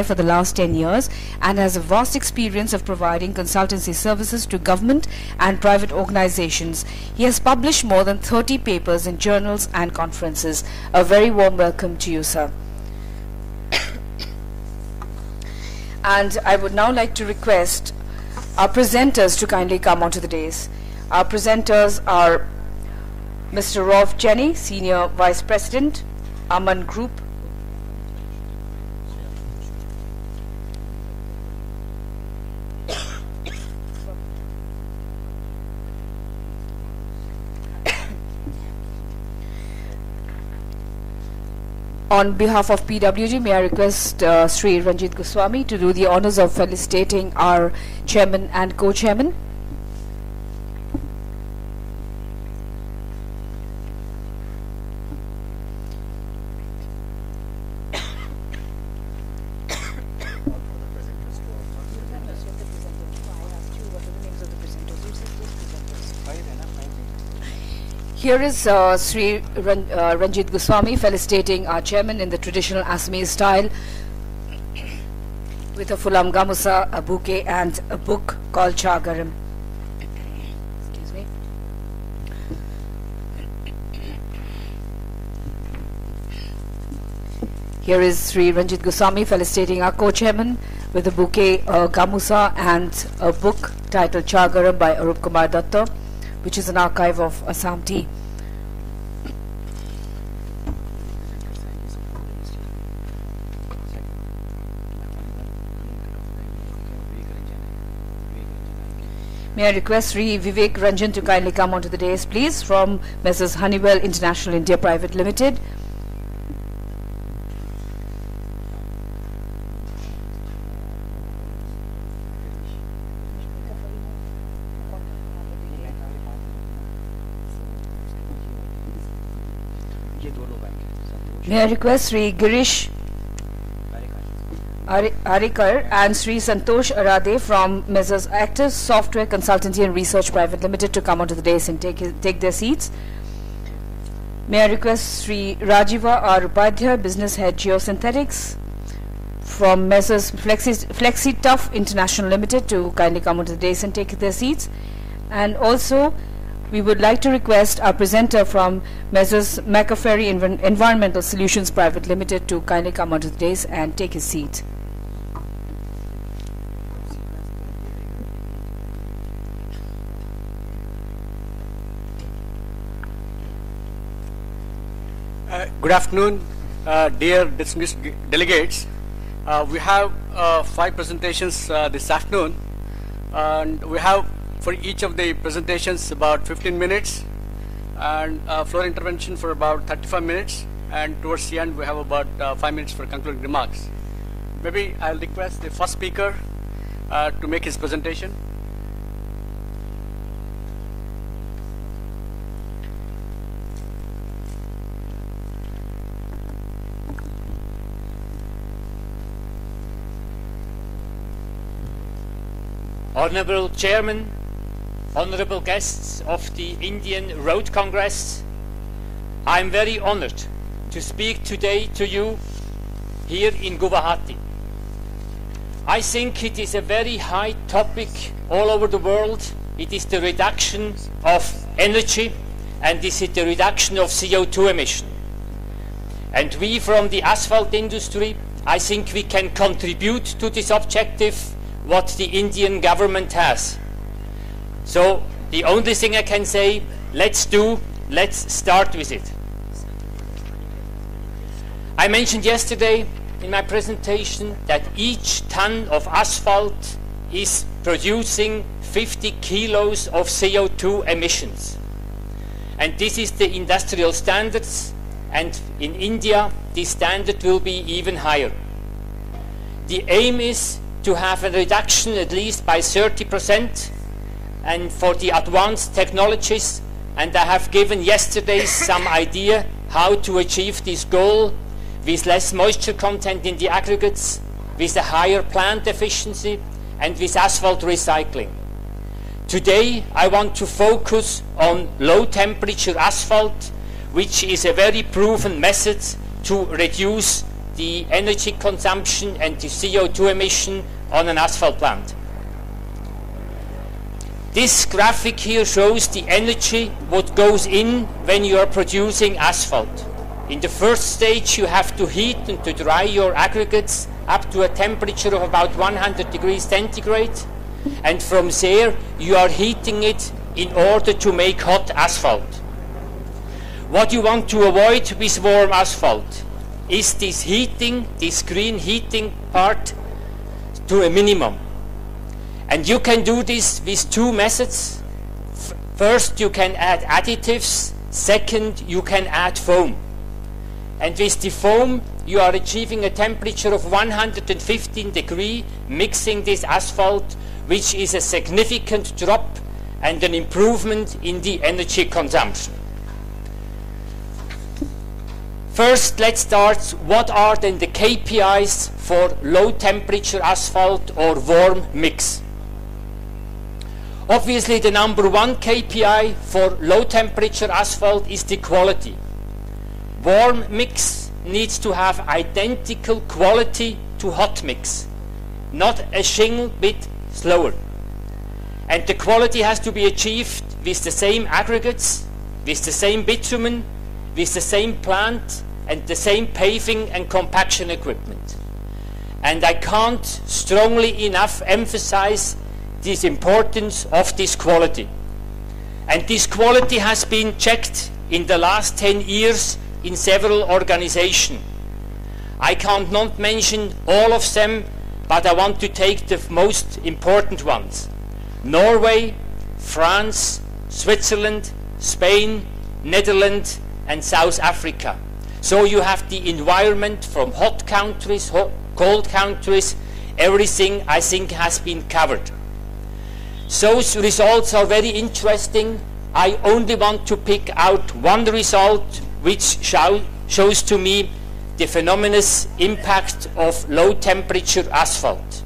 for the last 10 years and has a vast experience of providing consultancy services to government and private organizations. He has published more than 30 papers in journals and conferences. A very warm welcome to you, sir. And I would now like to request our presenters to kindly come onto the dais. Our presenters are Mr. Rolf Jenny, Senior Vice President, Aman Group. On behalf of PWG, may I request Sri Ranjit Goswami to do the honors of felicitating our chairman and co-chairman. Here is Sri Ranjit Goswami felicitating our chairman in the traditional Assamese style with a fulam gamusa, a bouquet and a book called Chagaram. Excuse me. Here is Sri Ranjit Goswami felicitating our co-chairman with a bouquet, a gamusa and a book titled Chagaram by Arup Kumar Datta, which is an archive of Assam tea. May I request Sri Vivek Ranjan to kindly come onto the dais, please, from Messrs. Honeywell International India Private Limited. May I request Sri Girish Arikar and Sri Santosh Arade from Messrs. Active Software Consultancy and Research Private Limited to come onto the dais and take their seats. May I request Sri Rajiva R. Upadhyay, Business Head Geosynthetics from Messrs. FlexiTough International Limited to kindly come onto the dais and take their seats. And also, we would like to request our presenter from Messrs. McAferry Environmental Solutions Private Limited to kindly come onto the dais and take his seat. Good afternoon, dear distinguished delegates. We have 5 presentations this afternoon, and we have for each of the presentations about 15 minutes and floor intervention for about 35 minutes, and towards the end we have about 5 minutes for concluding remarks. Maybe I'll request the first speaker to make his presentation. Honorable Chairman, honorable guests of the Indian Road Congress, I am very honored to speak today to you here in Guwahati. I think it is a very high topic all over the world. It is the reduction of energy and this is the reduction of CO2 emission. And we from the asphalt industry, I think we can contribute to this objective what the Indian government has. So the only thing I can say, let's start with it. I mentioned yesterday in my presentation that each ton of asphalt is producing 50 kilos of CO2 emissions. And this is the industrial standards, and in India this standard will be even higher. The aim is to have a reduction at least by 30%, and for the advanced technologies, and I have given yesterday some idea how to achieve this goal with less moisture content in the aggregates, with a higher plant efficiency, and with asphalt recycling. Today I want to focus on low temperature asphalt, which is a very proven method to reduce the energy consumption and the CO2 emission on an asphalt plant. This graphic here shows the energy what goes in when you are producing asphalt. In the first stage you have to heat and to dry your aggregates up to a temperature of about 100 degrees centigrade, and from there you are heating it in order to make hot asphalt. What you want to avoid with warm asphalt is this heating, this green heating part, to a minimum. And you can do this with two methods. First, you can add additives. Second, you can add foam. And with the foam, you are achieving a temperature of 115 degrees, mixing this asphalt, which is a significant drop and an improvement in the energy consumption. First, let's start. What are then the KPIs for low temperature asphalt or warm mix? Obviously, the number one KPI for low temperature asphalt is the quality. Warm mix needs to have identical quality to hot mix, not a single bit slower. And the quality has to be achieved with the same aggregates, with the same bitumen, with the same plant, and the same paving and compaction equipment. And I can't strongly enough emphasize the importance of this quality. And this quality has been checked in the last 10 years in several organizations. I can't not mention all of them, but I want to take the most important ones. Norway, France, Switzerland, Spain, Netherlands, and South Africa. So you have the environment from hot countries, cold countries, everything I think has been covered. Those results are very interesting. I only want to pick out one result which shows to me the phenomenous impact of low temperature asphalt.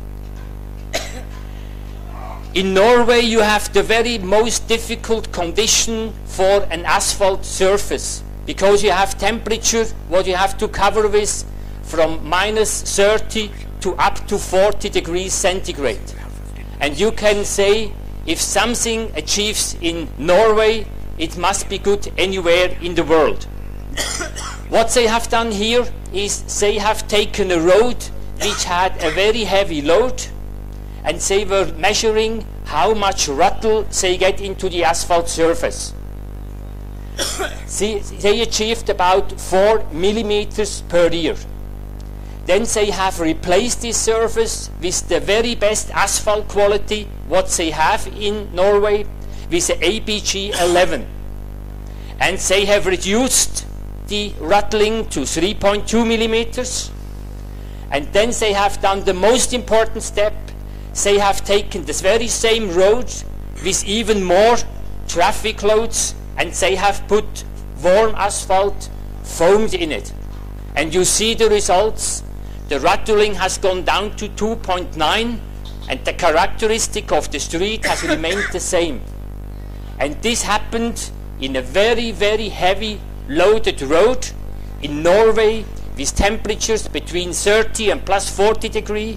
In Norway you have the very most difficult condition for an asphalt surface, because you have temperature what you have to cover with from -30 to up to 40 degrees centigrade. And you can say if something achieves in Norway, it must be good anywhere in the world. What they have done here is they have taken a road which had a very heavy load, and they were measuring how much ruttle they get into the asphalt surface. They achieved about 4 millimeters per year. Then they have replaced this surface with the very best asphalt quality what they have in Norway, with the ABG 11. And they have reduced the ruttling to 3.2 millimeters. And then they have done the most important step. They have taken this very same road with even more traffic loads, and they have put warm asphalt foamed in it. And you see the results. The ruttling has gone down to 2.9, and the characteristic of the street has remained the same. And this happened in a very, very heavy loaded road in Norway with temperatures between 30 and plus 40 degrees.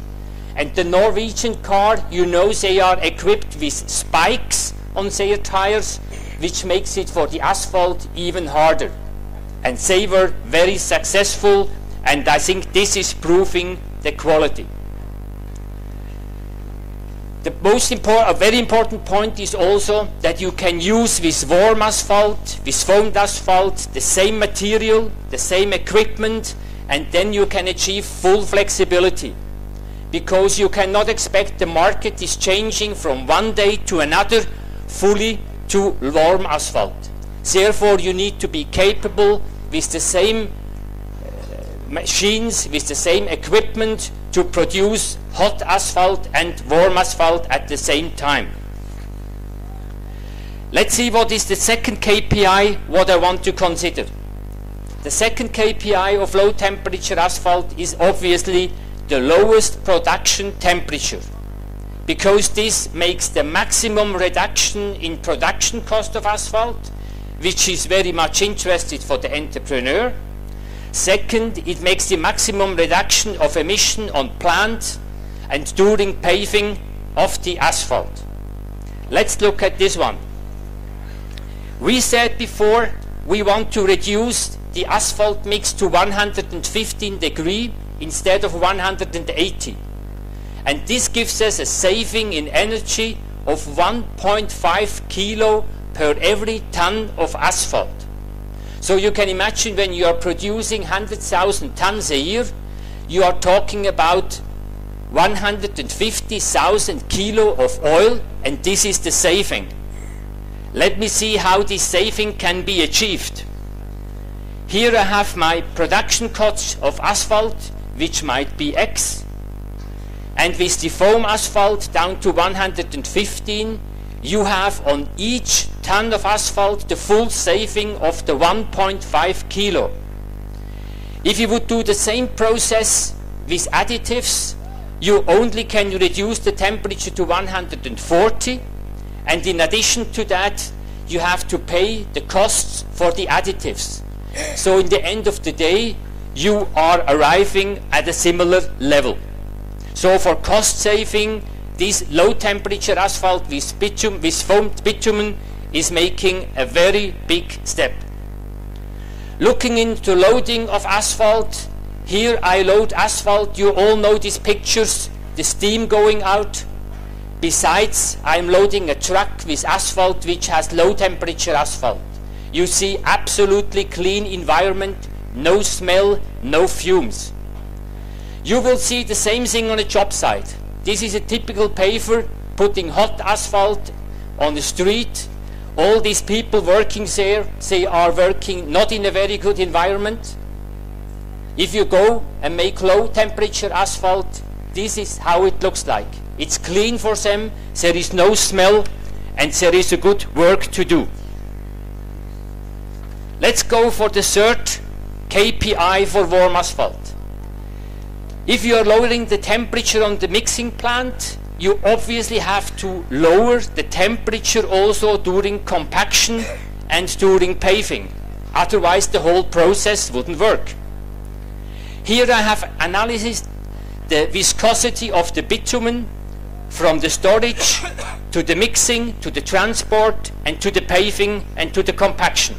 And the Norwegian car, you know, they are equipped with spikes on their tires, which makes it for the asphalt even harder. And they were very successful, and I think this is proving the quality. The most important, a very important point is also that you can use with warm asphalt, with foamed asphalt, the same material, the same equipment, and then you can achieve full flexibility. Because you cannot expect the market is changing from one day to another fully to warm asphalt. Therefore, you need to be capable with the same machines, with the same equipment to produce hot asphalt and warm asphalt at the same time. Let's see what is the second KPI, what I want to consider. The second KPI of low temperature asphalt is obviously the lowest production temperature, because this makes the maximum reduction in production cost of asphalt, which is very much interested for the entrepreneur. Second, it makes the maximum reduction of emission on plant and during paving of the asphalt. Let's look at this one. We said before we want to reduce the asphalt mix to 115 degrees instead of 180. And this gives us a saving in energy of 1.5 kilo per every ton of asphalt. So you can imagine when you are producing 100,000 tons a year, you are talking about 150,000 kilo of oil, and this is the saving. Let me see how this saving can be achieved. Here I have my production costs of asphalt, which might be X. And with the foam asphalt down to 115, you have on each ton of asphalt the full saving of the 1.5 kilo. If you would do the same process with additives, you only can reduce the temperature to 140, and in addition to that, you have to pay the costs for the additives. So in the end of the day, you are arriving at a similar level. So for cost saving, this low temperature asphalt with foamed bitumen is making a very big step. Looking into loading of asphalt, here I load asphalt. You all know these pictures, the steam going out. Besides, I'm loading a truck with asphalt which has low temperature asphalt. You see absolutely clean environment, no smell, no fumes. You will see the same thing on a job site. This is a typical paver putting hot asphalt on the street. All these people working there, they are working not in a very good environment. If you go and make low temperature asphalt, this is how it looks like. It's clean for them, there is no smell, and there is a good work to do. Let's go for the third KPI for warm asphalt. If you are lowering the temperature on the mixing plant, you obviously have to lower the temperature also during compaction and during paving. Otherwise the whole process wouldn't work. Here I have analyzed the viscosity of the bitumen from the storage to the mixing, to the transport, and to the paving and to the compaction.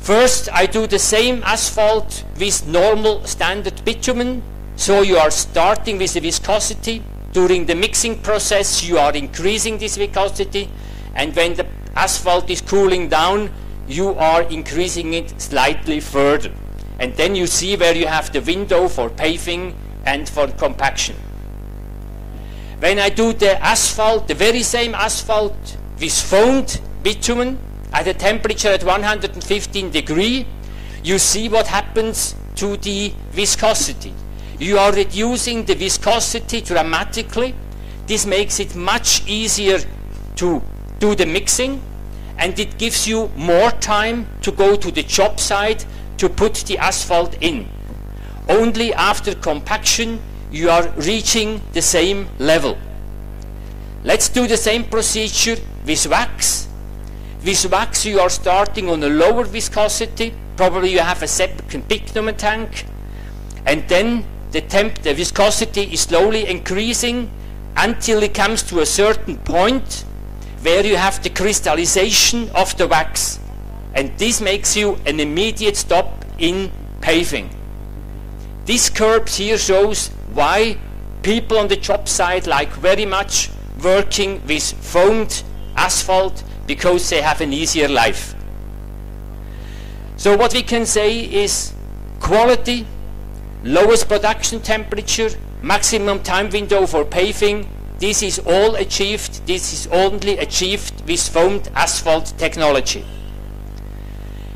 First, I do the same asphalt with normal standard bitumen. So you are starting with the viscosity. During the mixing process, you are increasing this viscosity. And when the asphalt is cooling down, you are increasing it slightly further. And then you see where you have the window for paving and for compaction. When I do the asphalt, the very same asphalt with foamed bitumen, at a temperature at 115 degrees, you see what happens to the viscosity. You are reducing the viscosity dramatically. This makes it much easier to do the mixing, and it gives you more time to go to the job site to put the asphalt in. Only after compaction you are reaching the same level. Let's do the same procedure with wax. With wax you are starting on a lower viscosity, probably you have a separate bitumen tank, and then the viscosity is slowly increasing until it comes to a certain point where you have the crystallization of the wax, and this makes you an immediate stop in paving. This curve here shows why people on the job site like very much working with foamed asphalt, because they have an easier life. So what we can say is quality, lowest production temperature, maximum time window for paving. This is all achieved. This is only achieved with foamed asphalt technology.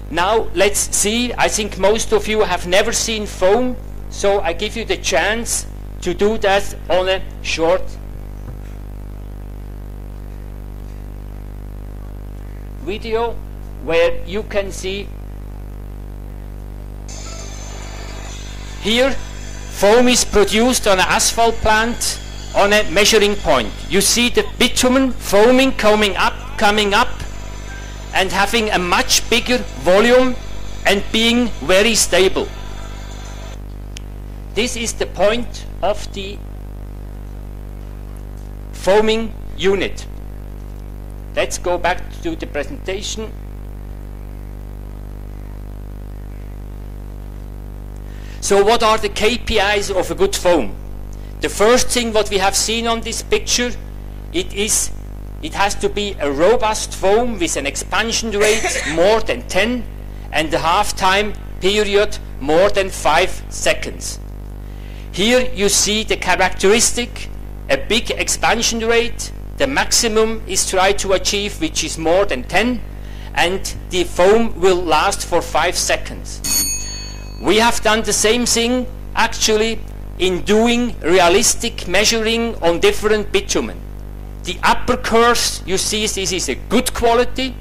Now let's see. I think most of you have never seen foam, so I give you the chance to do that on a short video where you can see here foam is produced on an asphalt plant on a measuring point. You see the bitumen foaming coming up and having a much bigger volume, and being very stable. This is the point of the foaming unit. Let's go back to the presentation. So what are the KPIs of a good foam? The first thing what we have seen on this picture, it has to be a robust foam with an expansion rate more than 10 and the half-time period more than 5 seconds. Here you see the characteristic, a big expansion rate, the maximum is tried to achieve, which is more than 10, and the foam will last for 5 seconds. We have done the same thing actually in doing realistic measuring on different bitumen. The upper curves you see, this is a good quality,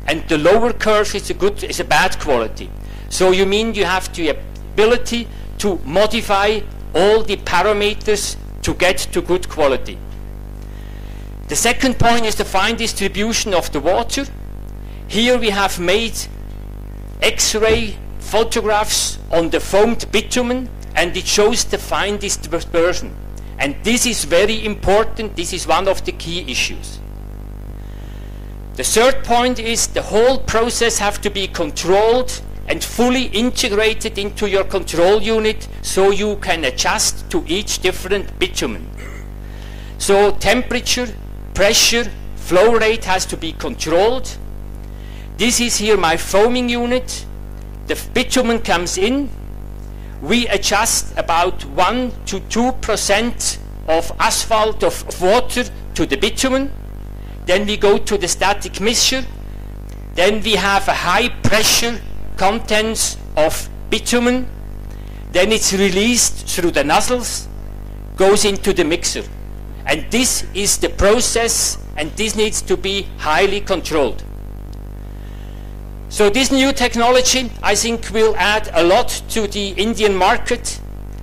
and the lower curve is a bad quality. So you mean you have the ability to modify all the parameters to get to good quality. The second point is the fine distribution of the water. Here we have made X-ray photographs on the foamed bitumen, and it shows the fine dispersion. And this is very important. This is one of the key issues. The third point is the whole process has to be controlled and fully integrated into your control unit so you can adjust to each different bitumen. So temperature, pressure, flow rate has to be controlled. This is here my foaming unit. The bitumen comes in. We adjust about 1 to 2% of asphalt, of water to the bitumen. Then we go to the static mixture. Then we have a high pressure contents of bitumen. Then it's released through the nozzles, goes into the mixer. And this is the process, and this needs to be highly controlled. So this new technology, I think, will add a lot to the Indian market,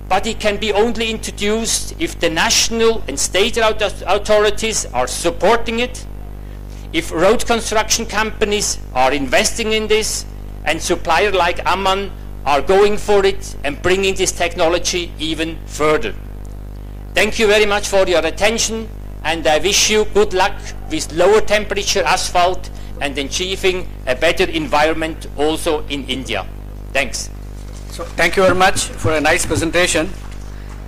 but it can be only introduced if the national and state authorities are supporting it, if road construction companies are investing in this, and suppliers like Amman are going for it and bringing this technology even further. Thank you very much for your attention, and I wish you good luck with lower temperature asphalt and achieving a better environment also in India. Thanks. So thank you very much for a nice presentation.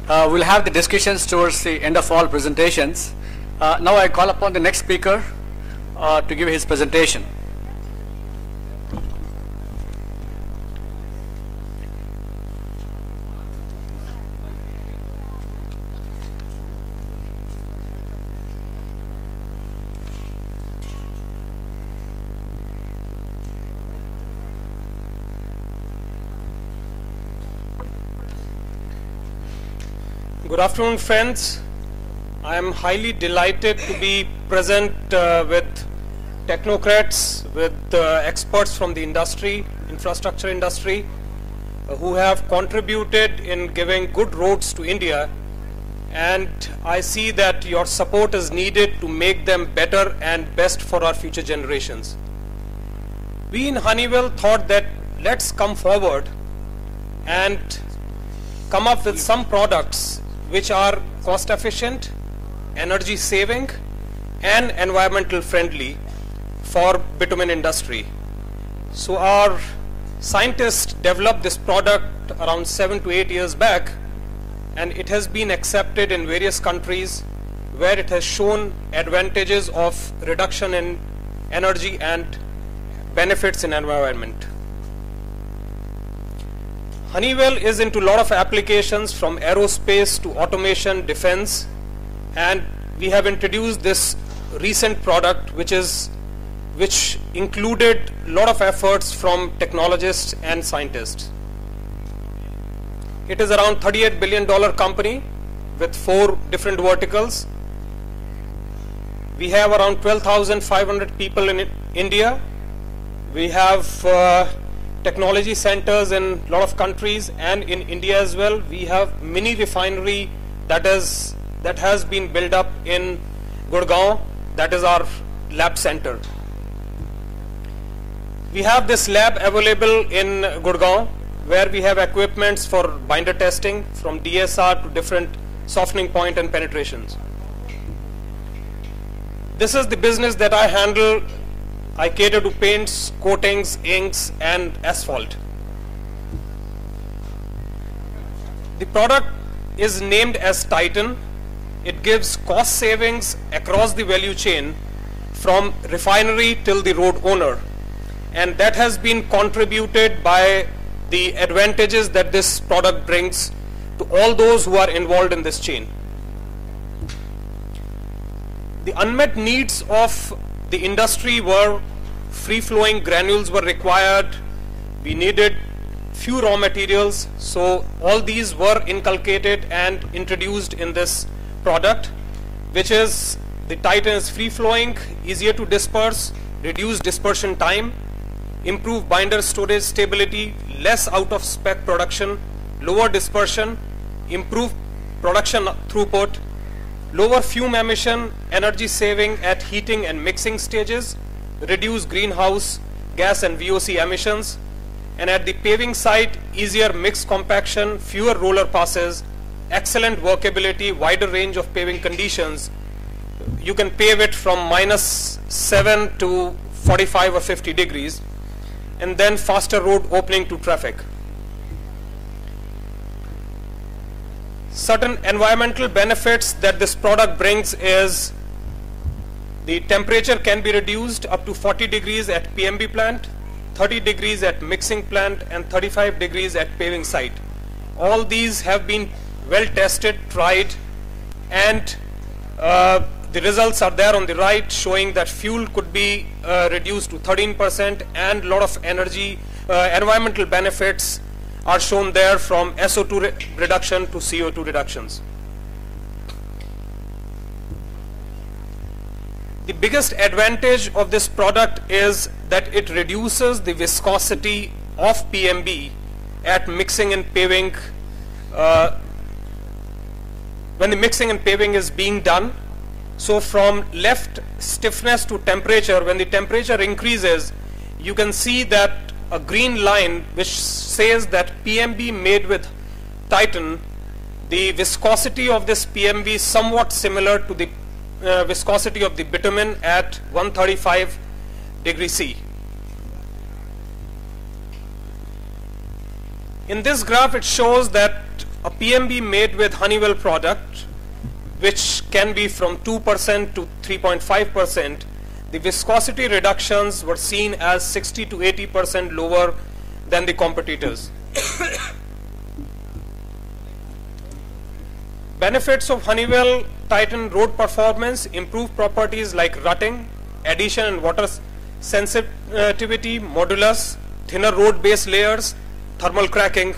We'll have the discussions towards the end of all presentations. Now I call upon the next speaker to give his presentation. Good afternoon, friends. I am highly delighted to be present with technocrats, with experts from the industry, infrastructure industry, who have contributed in giving good roads to India. And I see that your support is needed to make them better and best for our future generations. We in Honeywell thought that let's come forward and come up with some products which are cost efficient, energy saving, and environmental friendly for bitumen industry. So our scientists developed this product around 7 to 8 years back, and it has been accepted in various countries where it has shown advantages of reduction in energy and benefits in environment. Honeywell is into a lot of applications from aerospace to automation, defense, and we have introduced this recent product which included a lot of efforts from technologists and scientists. It is around $38 billion company with 4 different verticals. We have around 12,500 people in India. We have technology centers in a lot of countries, and in India as well. We have mini refinery that has been built up in Gurgaon. That is our lab center. We have this lab available in Gurgaon, where we have equipments for binder testing from DSR to different softening point and penetrations. This is the business that I handle. I cater to paints, coatings, inks, and asphalt. The product is named as Titan. It gives cost savings across the value chain from refinery till the road owner. And that has been contributed by the advantages that this product brings to all those who are involved in this chain. The unmet needs of the industry were free-flowing granules were required. We needed few raw materials, so all these were inculcated and introduced in this product, which is the Titan is free-flowing, easier to disperse, reduce dispersion time, improve binder storage stability, less out-of-spec production, lower dispersion, improve production throughput, lower fume emission, energy saving at heating and mixing stages, reduce greenhouse gas and VOC emissions, and at the paving site, easier mix compaction, fewer roller passes, excellent workability, wider range of paving conditions. You can pave it from -7 to 45 or 50 degrees, and then faster road opening to traffic. Certain environmental benefits that this product brings is the temperature can be reduced up to 40 degrees at PMB plant, 30 degrees at mixing plant, and 35 degrees at paving site. All these have been well tested, tried, and the results are there on the right, showing that fuel could be reduced to 13%, and a lot of energy environmental benefits are shown there, from SO2 reduction to CO2 reductions. The biggest advantage of this product is that it reduces the viscosity of PMB at mixing and paving when the mixing and paving is being done. So from left stiffness to temperature, when the temperature increases, you can see that a green line which says that PMB made with Titan, the viscosity of this PMB is somewhat similar to the viscosity of the bitumen at 135 degree C. In this graph, it shows that a PMB made with Honeywell product, which can be from 2% to 3.5%, the viscosity reductions were seen as 60 to 80% lower than the competitors. Benefits of Honeywell Titan road performance: improved properties like rutting, adhesion and water sensitivity, modulus, thinner road base layers, thermal cracking,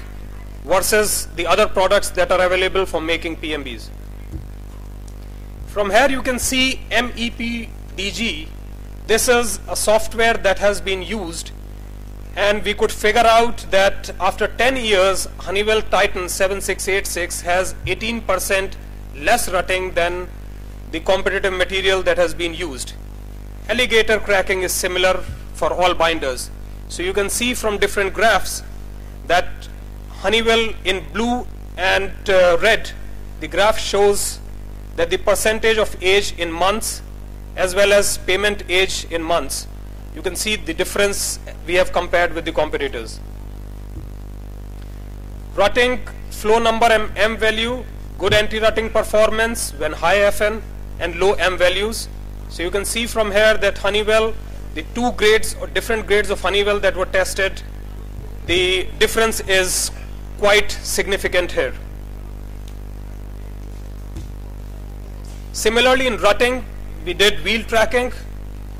versus the other products that are available for making PMBs. From here you can see MEPDG. This is a software that has been used, and we could figure out that after 10 years, Honeywell Titan 7686 has 18% less rutting than the competitive material that has been used. Alligator cracking is similar for all binders. So you can see from different graphs that Honeywell in blue and red, the graph shows that the percentage of age in months as well as payment age in months. You can see the difference we have compared with the competitors. Rutting, flow number M value, good anti-rutting performance when high FN and low M values. So you can see from here that Honeywell, the two grades or different grades of Honeywell that were tested, the difference is quite significant here. Similarly, in rutting, we did wheel tracking,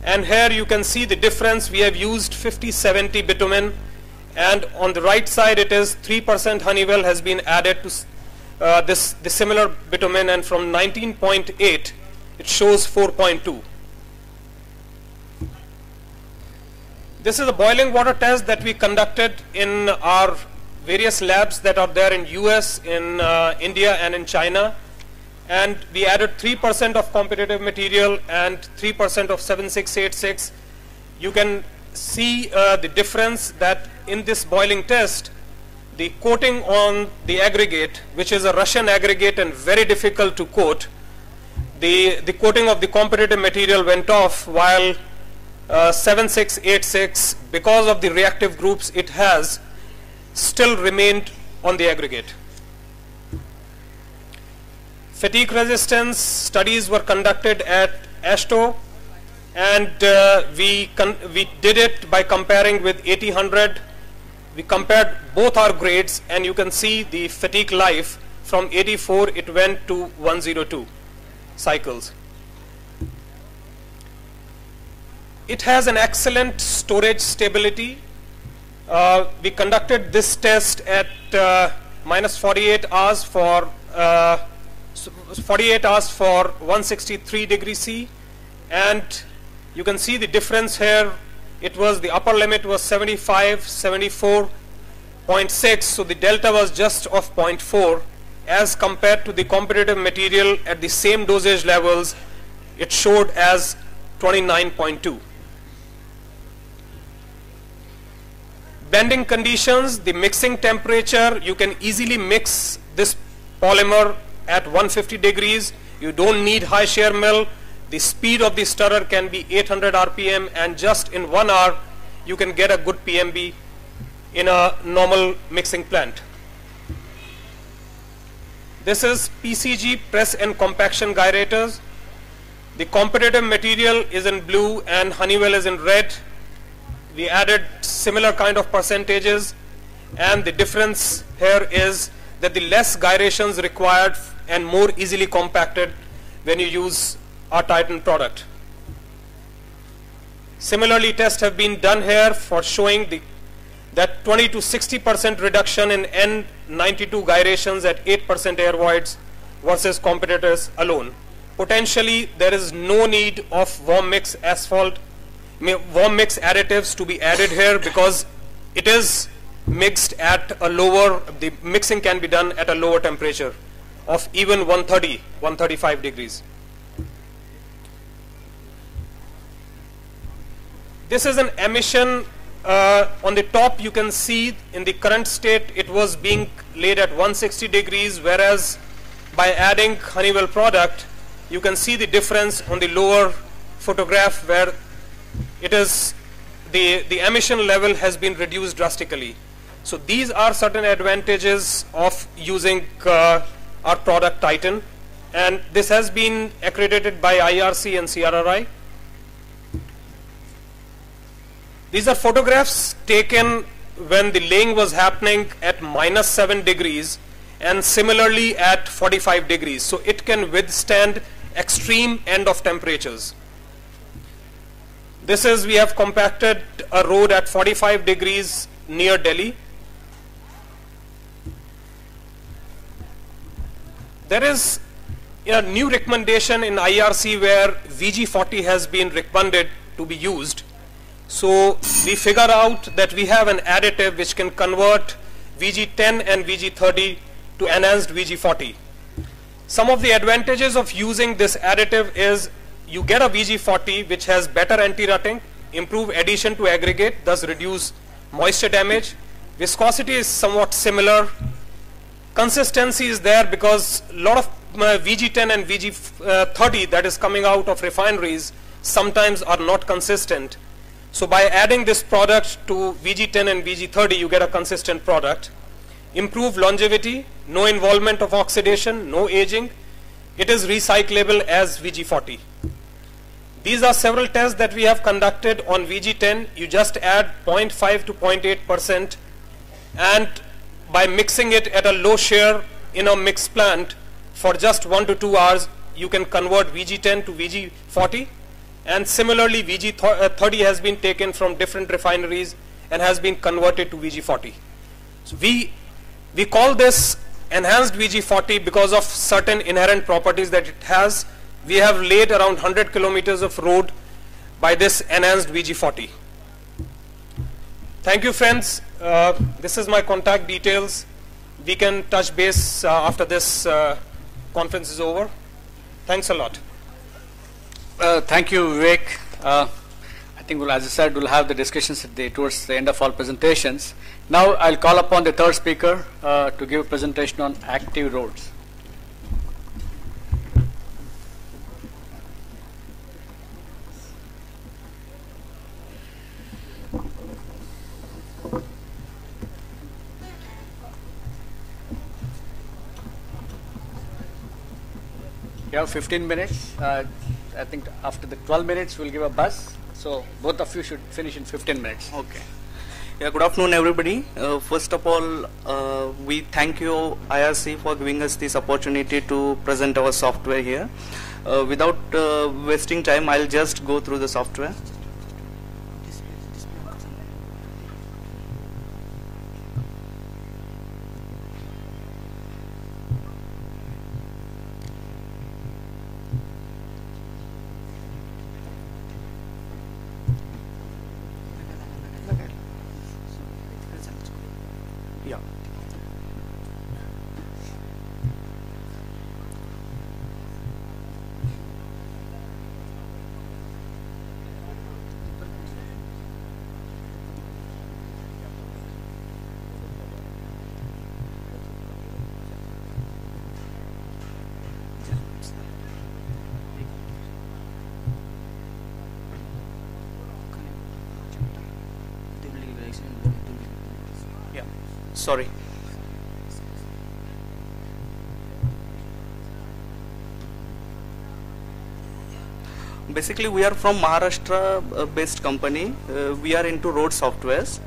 and here you can see the difference. We have used 50/70 bitumen, and on the right side it is 3% Honeywell has been added to the similar bitumen, and from 19.8 it shows 4.2. This is a boiling water test that we conducted in our various labs that are there in US, in India and in China, and we added 3% of competitive material and 3% of 7686. You can see the difference that in this boiling test, the coating on the aggregate, which is a Russian aggregate and very difficult to coat, the coating of the competitive material went off, while 7686, because of the reactive groups it has, still remained on the aggregate. Fatigue resistance studies were conducted at ASHTO, and we did it by comparing with 8000. We compared both our grades, and you can see the fatigue life from 84 it went to 102 cycles. It has an excellent storage stability. We conducted this test at minus 48 hours for 163 degrees C, and you can see the difference here. It was, the upper limit was 75, 74.6, so the delta was just of 0.4 as compared to the competitive material at the same dosage levels. It showed as 29.2. Bending conditions, the mixing temperature, you can easily mix this polymer at 150 degrees. You don't need high shear mill. The speed of the stirrer can be 800 RPM, and just in 1 hour you can get a good PMB in a normal mixing plant. This is PCG, press and compaction gyrators. The competitive material is in blue and Honeywell is in red. We added similar kind of percentages, and the difference here is that the less gyrations required and more easily compacted when you use our Titan product. Similarly, tests have been done here for showing that 20 to 60% reduction in N92 gyrations at 8% air voids versus competitors alone. Potentially, there is no need of warm mix additives to be added here, because it is mixed at a lower, the mixing can be done at a lower temperature of even 130, 135 degrees. This is an emission. On the top you can see in the current state it was being laid at 160 degrees, whereas by adding Honeywell product you can see the difference on the lower photograph, where it is the emission level has been reduced drastically. So these are certain advantages of using our product Titan, and this has been accredited by IRC and CRRI. These are photographs taken when the laying was happening at minus 7 degrees and similarly at 45 degrees. So it can withstand extreme end of temperatures. This is, we have compacted a road at 45 degrees near Delhi. There is a new recommendation in IRC where VG40 has been recommended to be used. So we figure out that we have an additive which can convert VG10 and VG30 to enhanced VG40. Some of the advantages of using this additive is you get a VG40 which has better anti-rutting, improve addition to aggregate, thus reduce moisture damage. Viscosity is somewhat similar. Consistency is there because a lot of VG10 and VG30 that is coming out of refineries sometimes are not consistent. So by adding this product to VG10 and VG30, you get a consistent product. Improved longevity, no involvement of oxidation, no aging. It is recyclable as VG40. These are several tests that we have conducted on VG10. You just add 0.5 to 0.8%, and by mixing it at a low shear in a mixed plant for just 1 to 2 hours, you can convert VG10 to VG40. And similarly, VG30 has been taken from different refineries and has been converted to VG40. So we call this enhanced VG40 because of certain inherent properties that it has. We have laid around 100 kilometers of road by this enhanced VG40. Thank you, friends. This is my contact details. We can touch base after this conference is over. Thanks a lot. Thank you, Vivek. I think, as I said, we'll have the discussions towards the end of all presentations. Now I'll call upon the third speaker to give a presentation on active roads. You have 15 minutes. I think after the 12 minutes we'll give a buzz. So both of you should finish in 15 minutes. Okay. Yeah, good afternoon everybody. First of all, we thank you IRC for giving us this opportunity to present our software here. Without wasting time, I'll just go through the software. Yeah. Yeah. Sorry. Basically, we are from Maharashtra based company. We are into road softwares.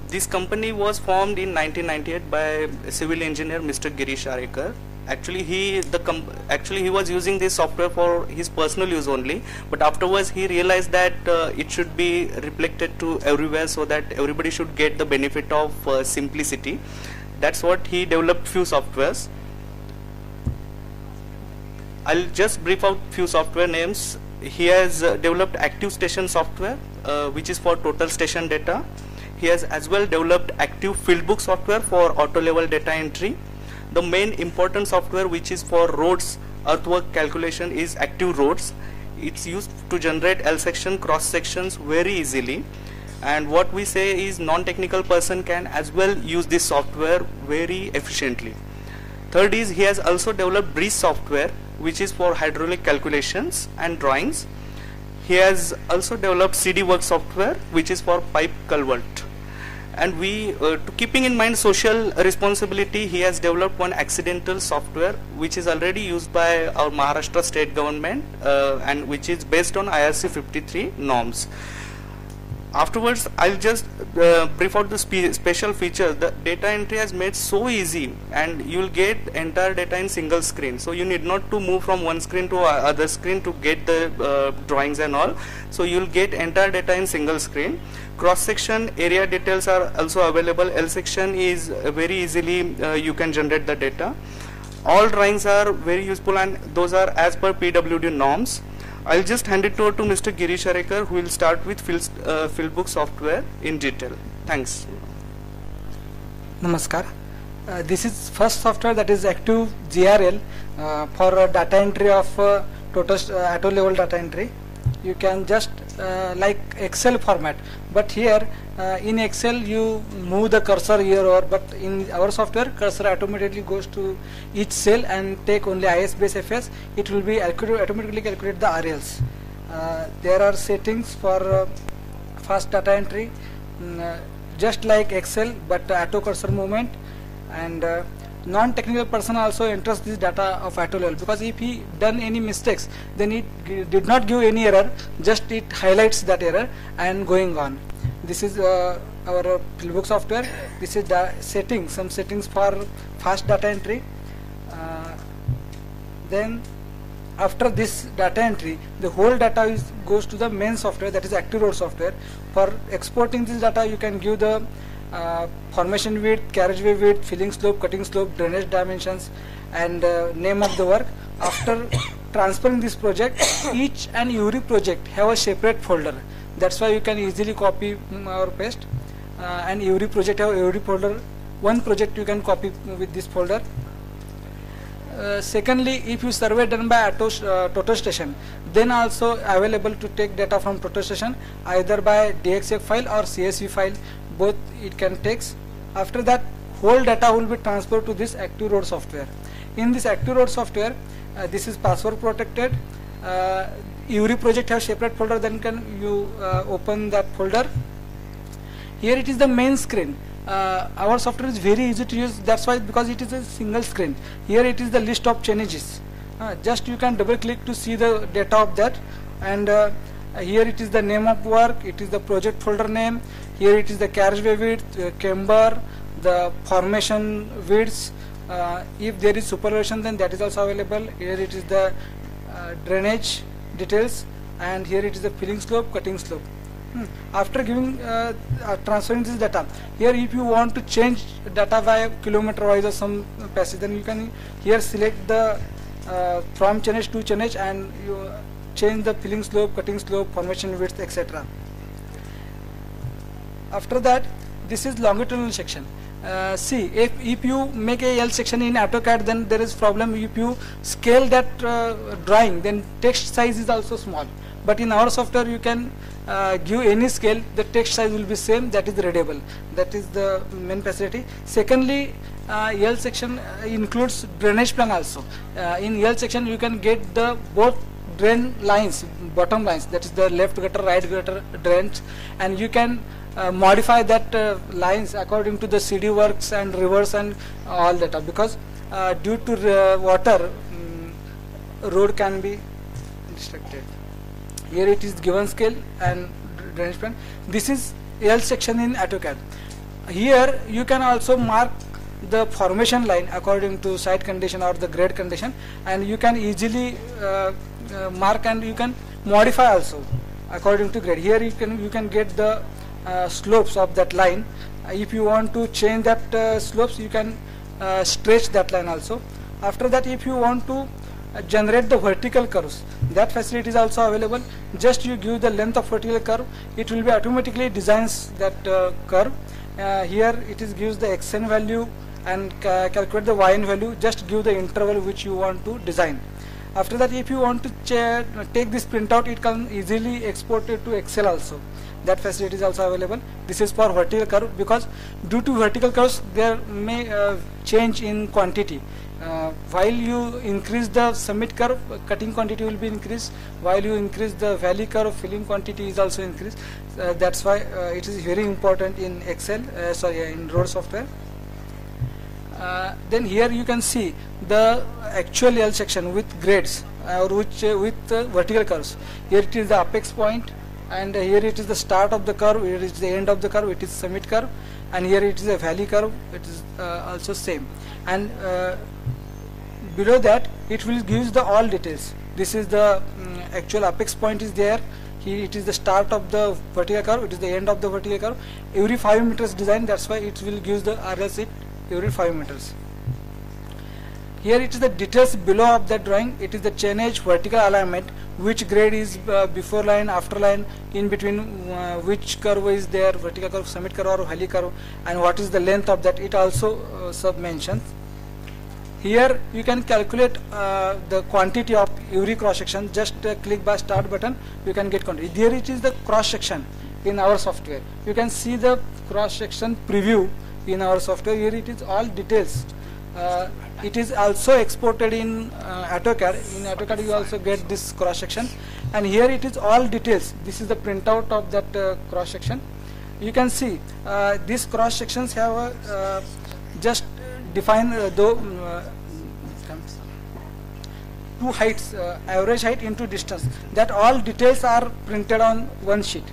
This company was formed in 1998 by civil engineer Mr. Girish Arekar. Actually, he was using this software for his personal use only, but afterwards he realized that it should be reflected to everywhere so that everybody should get the benefit of simplicity. That's what he developed few softwares. I'll just brief out few software names. He has developed active station software, which is for total station data. He has as well developed active field book software for auto level data entry. The main important software which is for roads earthwork calculation is active roads. It's used to generate L section cross sections very easily, and what we say is non-technical person can as well use this software very efficiently. Third is he has also developed Breeze software, which is for hydraulic calculations and drawings. He has also developed CD work software, which is for pipe culvert. And to keeping in mind social responsibility, he has developed one accidental software which is already used by our Maharashtra state government and which is based on IRC 53 norms. Afterwards, I'll just brief out the special features. The data entry has made so easy, and you'll get entire data in single screen. So you need not to move from one screen to other screen to get the drawings and all. So you'll get entire data in single screen. Cross section area details are also available. L section is very easily you can generate the data. All drawings are very useful, and those are as per PWD norms. I'll just hand it over to Mr. Girish Arekar, who will start with field book software in detail. Thanks. Namaskar. This is first software, that is active GRL for data entry of total auto level data entry. You can just like Excel format, but here in Excel you move the cursor here or, but in our software cursor automatically goes to each cell and take only IS base FS. It will be automatically calculate the RLs. There are settings for fast data entry, just like Excel, but auto cursor movement, and non-technical person also enters this data of auto level, because if he done any mistakes, then it did not give any error, just it highlights that error and going on. This is our field book software. This is the some settings for fast data entry. Then after this data entry, the whole data goes to the main software, that is active road software. For exporting this data, you can give the formation width, carriageway width, filling slope, cutting slope, drainage dimensions, and name of the work. After transferring this project, each and every project have a separate folder. That's why you can easily copy or paste, and every project have every folder. One project you can copy with this folder. secondly, if you survey done by total station, then also available to take data from total station either by DXF file or CSV file, both it can takes. After that, whole data will be transferred to this active road software. In this active road software, this is password protected. Every project has separate folder, then can you open that folder. Here it is the main screen. Our software is very easy to use, that's why, because it is a single screen. Here it is the list of changes. Just you can double click to see the data of that, and here it is the name of work, it is the project folder name, here it is the carriageway width, camber, the formation widths, if there is supervision then that is also available. Here it is the drainage details, and here it is the filling slope, cutting slope. After giving transferring this data, here if you want to change data by kilometer wise or some passage, then you can here select the from change to change, and you change the filling slope, cutting slope, formation width, etc. After that, this is longitudinal section. See, if you make a L section in AutoCAD, then there is problem. If you scale that drawing, then text size is also small. But in our software, you can give any scale, the text size will be same, that is readable. That is the main facility. Secondly, L section includes drainage plan also. In L section, you can get the both drain lines, bottom lines, that is the left gutter, right gutter drains, and you can modify that lines according to the CD works and rivers and all that, because due to water, road can be destructed. Here it is given scale and drainage plan. This is L section in AutoCAD. Here you can also mark the formation line according to site condition or the grade condition, and you can easily mark, and you can modify also according to grade. Here you can get the slopes of that line. If you want to change that slopes, you can stretch that line also. After that, if you want to generate the vertical curves, that facility is also available. Just you give the length of vertical curve, it will be automatically designs that curve. Here it is gives the xn value and calculate the yn value. Just give the interval which you want to design. After that, if you want to take this printout, it can easily export it to Excel also. That facility is also available. This is for vertical curve, because due to vertical curves there may change in quantity. While you increase the summit curve, cutting quantity will be increased. While you increase the valley curve, filling quantity is also increased. That's why it is very important in Excel, in road software. Then here you can see the actual L section with grades or with vertical curves. Here it is the apex point, and here it is the start of the curve, here is the end of the curve, it is summit curve, and here it is a valley curve, it is also same. And below that it will give the all details. This is the actual apex point is there. Here it is the start of the vertical curve, it is the end of the vertical curve. Every 5 meters design, that's why it will give the RS it every 5 meters. Here it is the details below of that drawing. It is the chainage, vertical alignment, which grade is before line, after line, in between which curve is there, vertical curve, summit curve or valley curve, and what is the length of that, it also sub-mentions. Here you can calculate the quantity of every cross section. Just click by start button, you can get quantity. Here it is the cross section in our software. You can see the cross section preview in our software. Here it is all details. It is also exported in AutoCAD. In AutoCAD you also get this cross section, and here it is all details. This is the printout of that cross section. You can see these cross sections have just define two heights, average height into distance. That all details are printed on one sheet.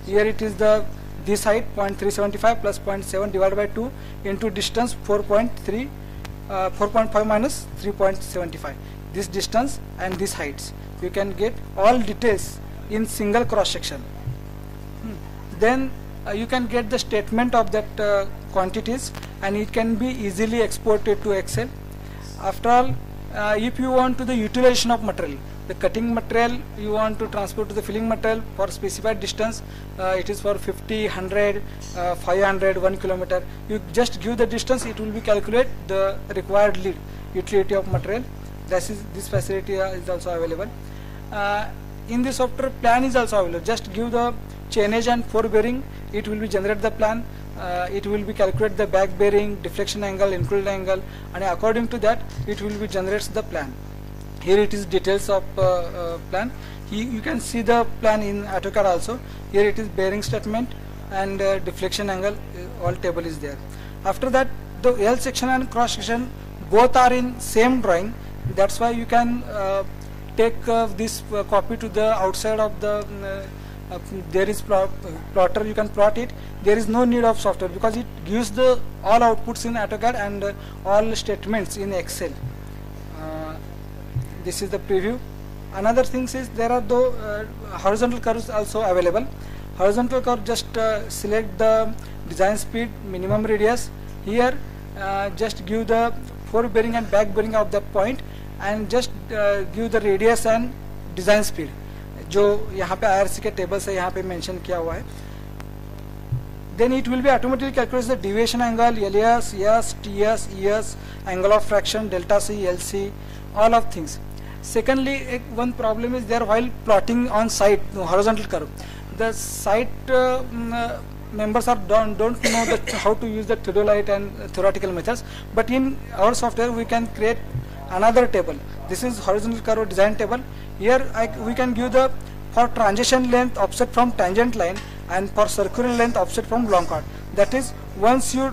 Here it is the this height 0.375 plus 0.7 divided by 2 into distance 4.5 minus 3.75. This distance and this heights. You can get all details in single cross section. Then you can get the statement of that quantities, and it can be easily exported to Excel. After all, if you want to the utilization of material, the cutting material you want to transport to the filling material for specified distance, it is for 50, 100, 500, 1 kilometer. You just give the distance, it will be calculate the required lead utility of material. This facility is also available. In the software, plan is also available. Just give the chainage and fore bearing, it will be generate the plan. It will be calculate the back bearing, deflection angle, inclined angle, and according to that it will be generates the plan. Here it is details of plan. You can see the plan in AutoCAD also. Here it is bearing statement and deflection angle, all table is there. After that, the L section and cross section both are in same drawing. That's why you can take this copy to the outside of the there is plotter, you can plot it. There is no need of software because it gives the all outputs in AutoCAD and all statements in Excel. This is the preview. Another thing is there are horizontal curves also available. Horizontal curve, just select the design speed, minimum radius. Here just give the fore bearing and back bearing of that point and just give the radius and design speed. जो यहाँ पे IRC के table से यहाँ पे mention किया हुआ है. Then it will be automatically calculates the deviation angle, LS, ES, TS, ES, angle of fraction, delta C, LC, all of things. Secondly, one problem is there while plotting on site horizontal curve. The site members don't know how to use the theodolite and theoretical methods. But in our software, we can create another table. This is horizontal curve design table. Here we can give the for transition length offset from tangent line and for circular length offset from long chord. That is, once you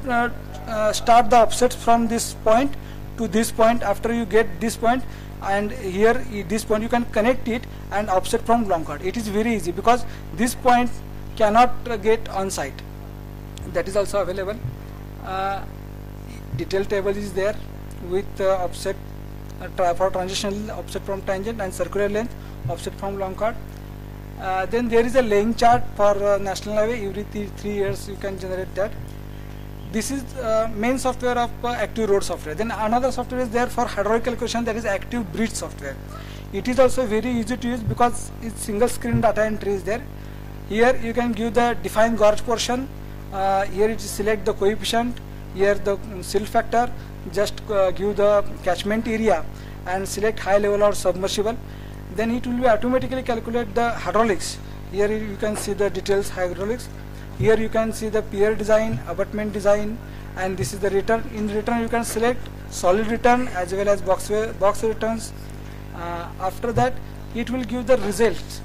start the offsets from this point to this point, after you get this point and here this point, you can connect it and offset from long chord. It is very easy because this point cannot get on site. That is also available. Detail table is there with offset for transition offset from tangent and circular length offset from long chord. Then there is a laying chart for national highway. Every 3 years you can generate that. This is main software of active road software. Then another software is there for hydraulic calculation, that is active bridge software. It is also very easy to use because it's single screen data entry is there. Here you can give the define gauge portion. Here it is select the coefficient. Here the silt factor. Just give the catchment area and select high level or submersible. Then it will be automatically calculate the hydraulics. Here you can see the details hydraulics. Here you can see the pier design, abutment design, and this is the return. In return you can select solid return as well as box returns. After that it will give the results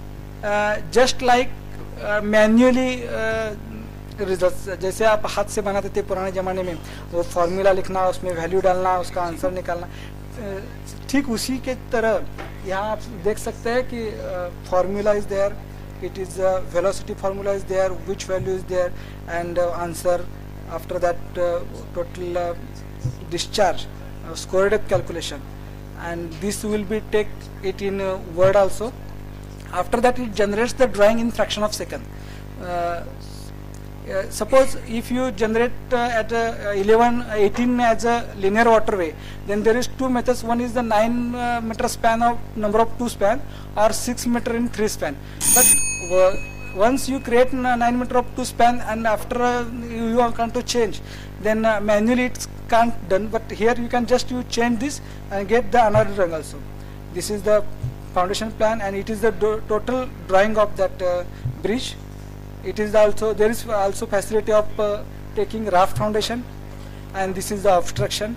just like manually results. जैसे आप हाथ से बनाते थे पुराने ज़माने में, वो फार्मूला लिखना, उसमें वैल्यू डालना, उसका आंसर निकालना, ठीक उसी के तरह यहाँ आप देख सकते हैं कि formula is there, it is velocity formula is there, which value is there, and answer. After that total discharge, square depth calculation, and this will be take it in Word also. After that it generates the drawing in fraction of second. Suppose if you generate at 18 as a linear waterway, then there is two methods. One is the 9 meter span of number of 2 span, or 6 meter in 3 span. But once you create 9 meter of 2 span and after you are going to change, then manually it can't done. But here you can just change this and get the another drawing also. This is the foundation plan, and it is the total drawing of that bridge. It is also, there is also facility of taking raft foundation, and this is the obstruction.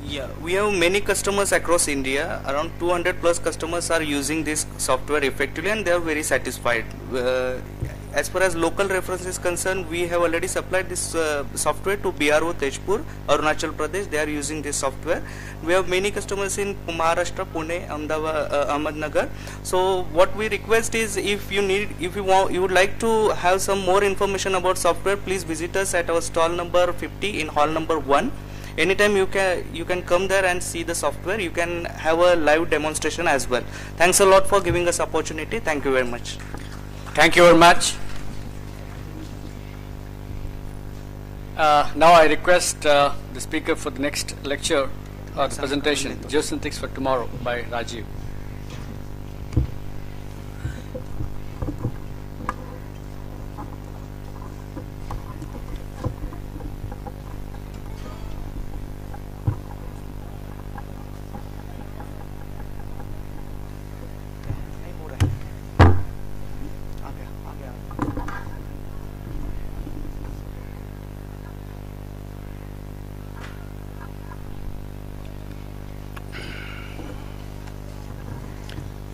Yeah, we have many customers across India. Around 200 plus customers are using this software effectively, and they are very satisfied. As far as local reference is concerned, we have already supplied this software to BRO Tejpur, Arunachal Pradesh. They are using this software. We have many customers in Maharashtra, Pune, Ahmednagar. So what we request is, if you would like to have some more information about software, please visit us at our stall number 50 in hall number 1. Anytime you can come there and see the software. You can have a live demonstration as well. Thanks a lot for giving us opportunity. Thank you very much. Thank you very much. Now I request the speaker for the next lecture or the presentation, Geosynthetics for Tomorrow by Rajiv.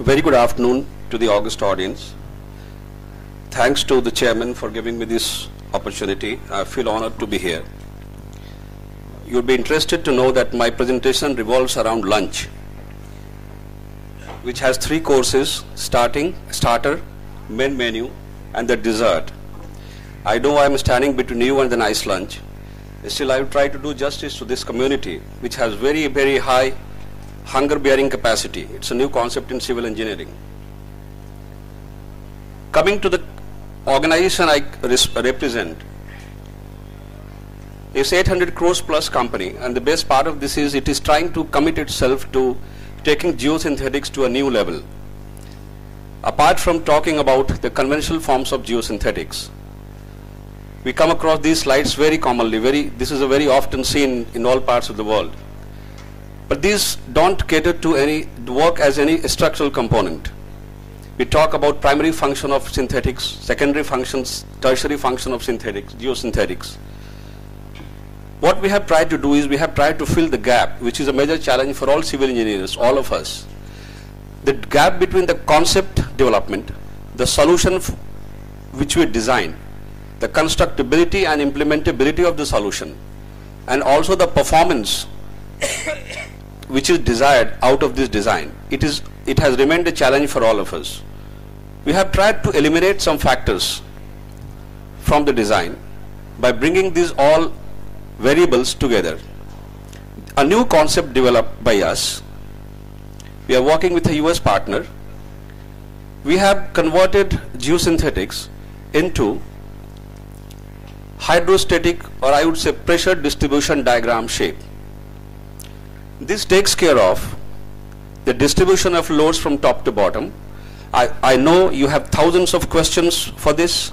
Very good afternoon to the august audience. Thanks to the chairman for giving me this opportunity. I feel honored to be here. You'll be interested to know that my presentation revolves around lunch, which has 3 courses: starter, main menu, and the dessert. I know I'm standing between you and the nice lunch. Still, I will try to do justice to this community, which has very, very high hunger-bearing capacity. It's a new concept in civil engineering. Coming to the organization I represent, it's 800 crores plus company, and the best part of this is it is trying to commit itself to taking geosynthetics to a new level. Apart from talking about the conventional forms of geosynthetics, we come across these slides very commonly. This is a very often seen in all parts of the world. But these don't cater to work as any structural component. We talk about primary function of synthetics, secondary functions, tertiary function of synthetics, geosynthetics. What we have tried to do is we have tried to fill the gap, which is a major challenge for all civil engineers, all of us. The gap between the concept development, the solution which we design, the constructability and implementability of the solution, and also the performance which is desired out of this design. It has remained a challenge for all of us. We have tried to eliminate some factors from the design by bringing these all variables together. A new concept developed by us. We are working with a US partner. We have converted geosynthetics into hydrostatic, or I would say pressure distribution diagram shape. This takes care of the distribution of loads from top to bottom. I know you have thousands of questions for this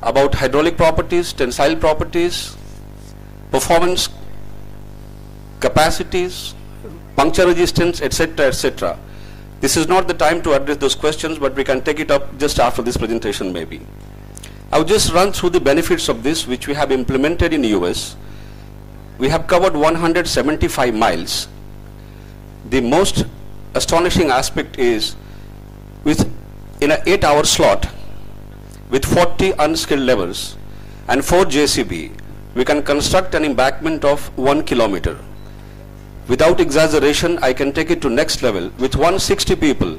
about hydraulic properties, tensile properties, performance capacities, puncture resistance, etc., etc. This is not the time to address those questions, but we can take it up just after this presentation maybe. I will just run through the benefits of this, which we have implemented in the US. We have covered 175 miles. The most astonishing aspect is in an 8-hour slot with 40 unskilled laborers and 4 JCB, we can construct an embankment of 1 kilometer. Without exaggeration, I can take it to next level. With 160 people,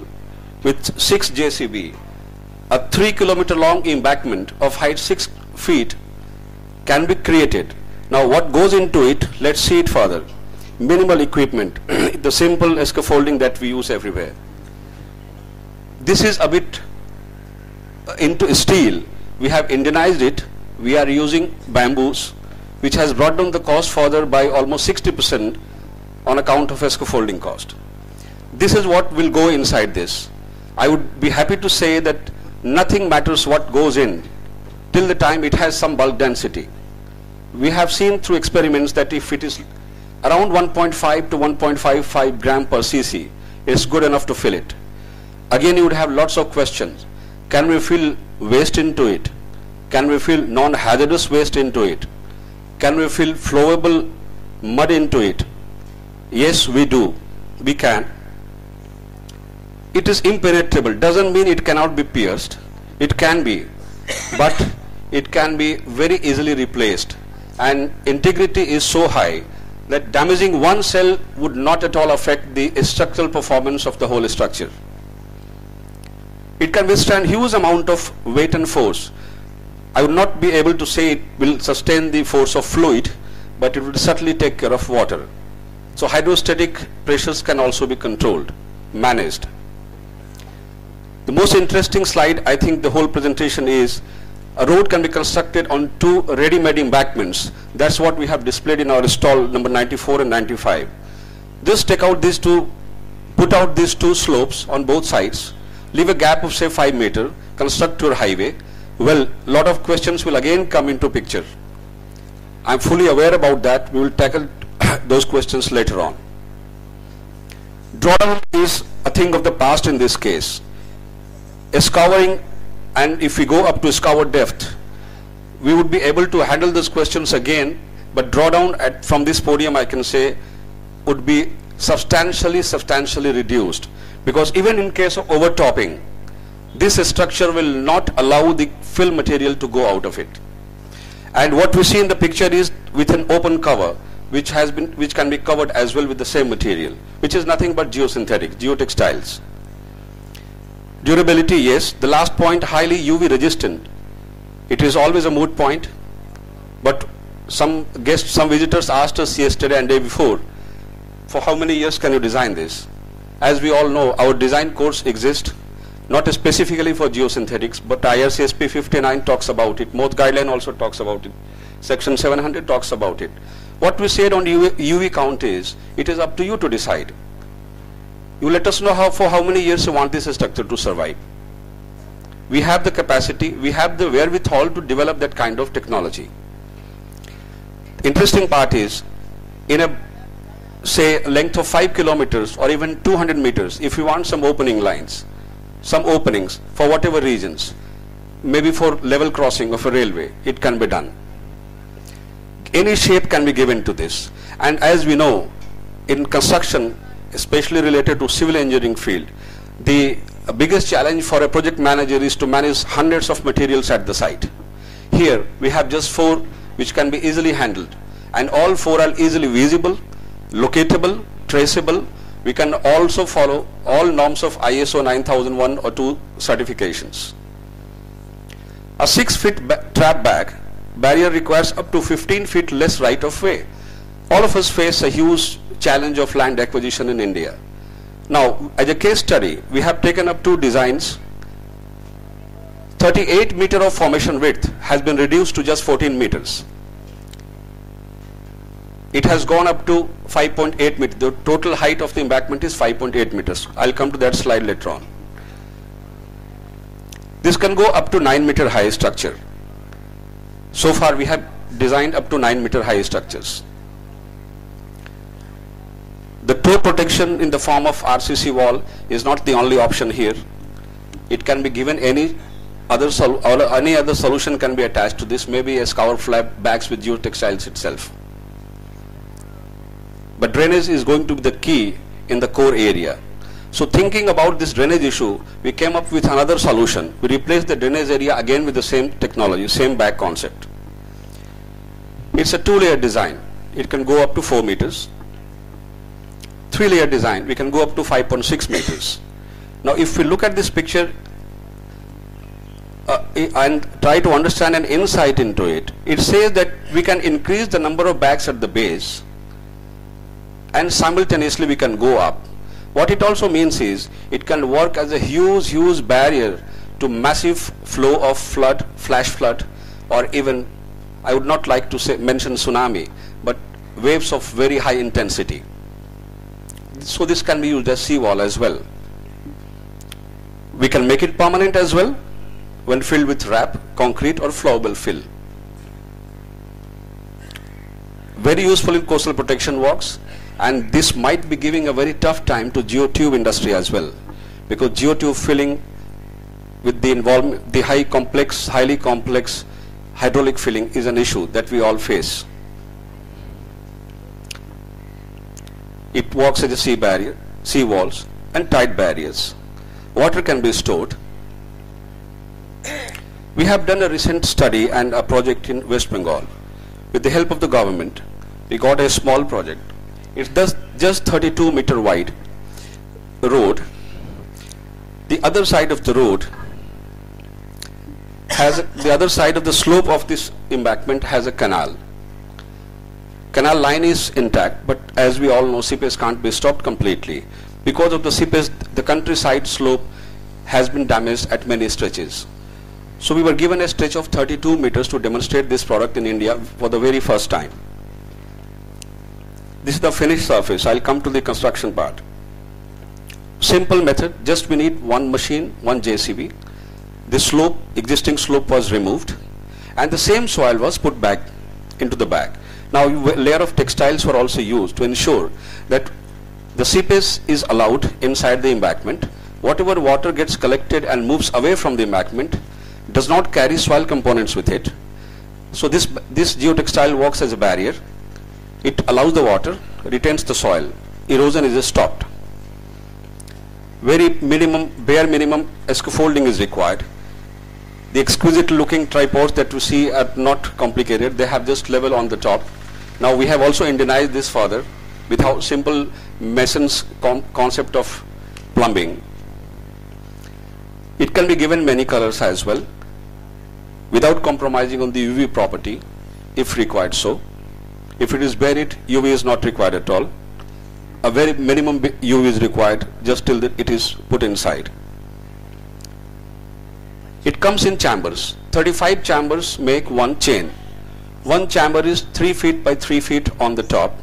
with 6 JCB, a 3 kilometer long embankment of height 6 feet can be created. Now what goes into it, let's see it further. Minimal equipment, the simple scaffolding that we use everywhere. This is a bit into steel. We have Indianized it. We are using bamboos, which has brought down the cost further by almost 60% on account of a scaffolding cost. This is what will go inside this. I would be happy to say that nothing matters what goes in till the time it has some bulk density. We have seen through experiments that if it is around 1.5 to 1.55 gram per cc, it's good enough to fill it. Again, you would have lots of questions. Can we fill waste into it? Can we fill non-hazardous waste into it? Can we fill flowable mud into it? Yes, we do. We can. It is impenetrable. Doesn't mean it cannot be pierced. It can be. But it can be very easily replaced. And integrity is so high that damaging one cell would not at all affect the structural performance of the whole structure. It can withstand huge amount of weight and force. I would not be able to say it will sustain the force of fluid, but it will certainly take care of water. So hydrostatic pressures can also be controlled, managed. The most interesting slide, I think the whole presentation is, a road can be constructed on 2 ready-made embankments. That's what we have displayed in our stall number 94 and 95. Just take out these two, put out these 2 slopes on both sides, leave a gap of say 5 meters, construct your highway. Well, lot of questions will again come into picture. I'm fully aware about that. We will tackle those questions later on. Drawdown is a thing of the past in this case. Scouring, and if we go up to scour depth, we would be able to handle those questions again, but drawdown from this podium, I can say, would be substantially reduced. Because even in case of overtopping, this structure will not allow the fill material to go out of it. And what we see in the picture is with an open cover, which can be covered as well with the same material, which is nothing but geosynthetic, geotextiles. Durability, yes. The last point, highly UV resistant. It is always a moot point, but some visitors asked us yesterday and day before, for how many years can you design this? As we all know, our design course exists, not specifically for geosynthetics, but IRCSP 59 talks about it. MOTH guideline also talks about it. Section 700 talks about it. What we said on UV count is, it is up to you to decide. You let us know for how many years you want this structure to survive. We have the capacity, we have the wherewithal to develop that kind of technology. The interesting part is, in a say length of 5 kilometers or even 200 meters, if you want some opening lines, some openings for whatever reasons, maybe for level crossing of a railway, it can be done. Any shape can be given to this. And as we know, in construction, especially related to civil engineering field, the biggest challenge for a project manager is to manage hundreds of materials at the site. Here we have just 4 which can be easily handled, and all 4 are easily visible, locatable, traceable. We can also follow all norms of ISO 9001 or 2 certifications. A 6-foot trap barrier requires up to 15 feet less right of way. All of us face a huge challenge of land acquisition in India. Now, as a case study, we have taken up 2 designs. 38 meter of formation width has been reduced to just 14 meters. It has gone up to 5.8 meters. The total height of the embankment is 5.8 meters. I'll come to that slide later on. This can go up to 9 meter high structure. So far we have designed up to 9 meter high structures. The toe protection in the form of RCC wall is not the only option here. It can be given any other solution can be attached to this, maybe a scour flap bags with geotextiles itself. But drainage is going to be the key in the core area. So thinking about this drainage issue, we came up with another solution. We replaced the drainage area again with the same technology, same bag concept. It's a 2-layer design. It can go up to 4 meters. 3-layer design, we can go up to 5.6 meters. Now if we look at this picture and try to understand an insight into it, it says that we can increase the number of bags at the base and simultaneously we can go up. What it also means is it can work as a huge barrier to massive flow of flood, flash flood, or even, I would not like to mention tsunami, but waves of very high intensity. So this can be used as seawall as well. We can make it permanent as well when filled with wrap, concrete or flowable fill. Very useful in coastal protection works, and this might be giving a very tough time to geotube industry as well, because geotube filling with the involvement, the highly complex hydraulic filling is an issue that we all face. It works as a sea barrier, sea walls and tide barriers. Water can be stored. We have done a recent study and a project in West Bengal. With the help of the government, we got a small project. It's just 32 meter wide road. The other side of the road has, the other side of the slope of this embankment has a canal. Canal line is intact, but as we all know, seepage can't be stopped completely. Because of the seepage, the countryside slope has been damaged at many stretches. So we were given a stretch of 32 meters to demonstrate this product in India for the very first time. This is the finished surface. I'll come to the construction part. Simple method, just we need one machine, one JCB. The slope, existing slope was removed and the same soil was put back into the bag. Now a layer of textiles were also used to ensure that the seepage is allowed inside the embankment. Whatever water gets collected and moves away from the embankment does not carry soil components with it. So this geotextile works as a barrier. It allows the water, retains the soil. Erosion is stopped. Very minimum, bare minimum scaffolding is required. The exquisite looking tripods that you see are not complicated. They have just level on the top. Now we have also indigenized this further with how simple mason's concept of plumbing. It can be given many colors as well without compromising on the UV property if required so. If it is buried, UV is not required at all. A very minimum UV is required just till it is put inside. It comes in chambers. 35 chambers make one chain. One chamber is 3 feet by 3 feet on the top.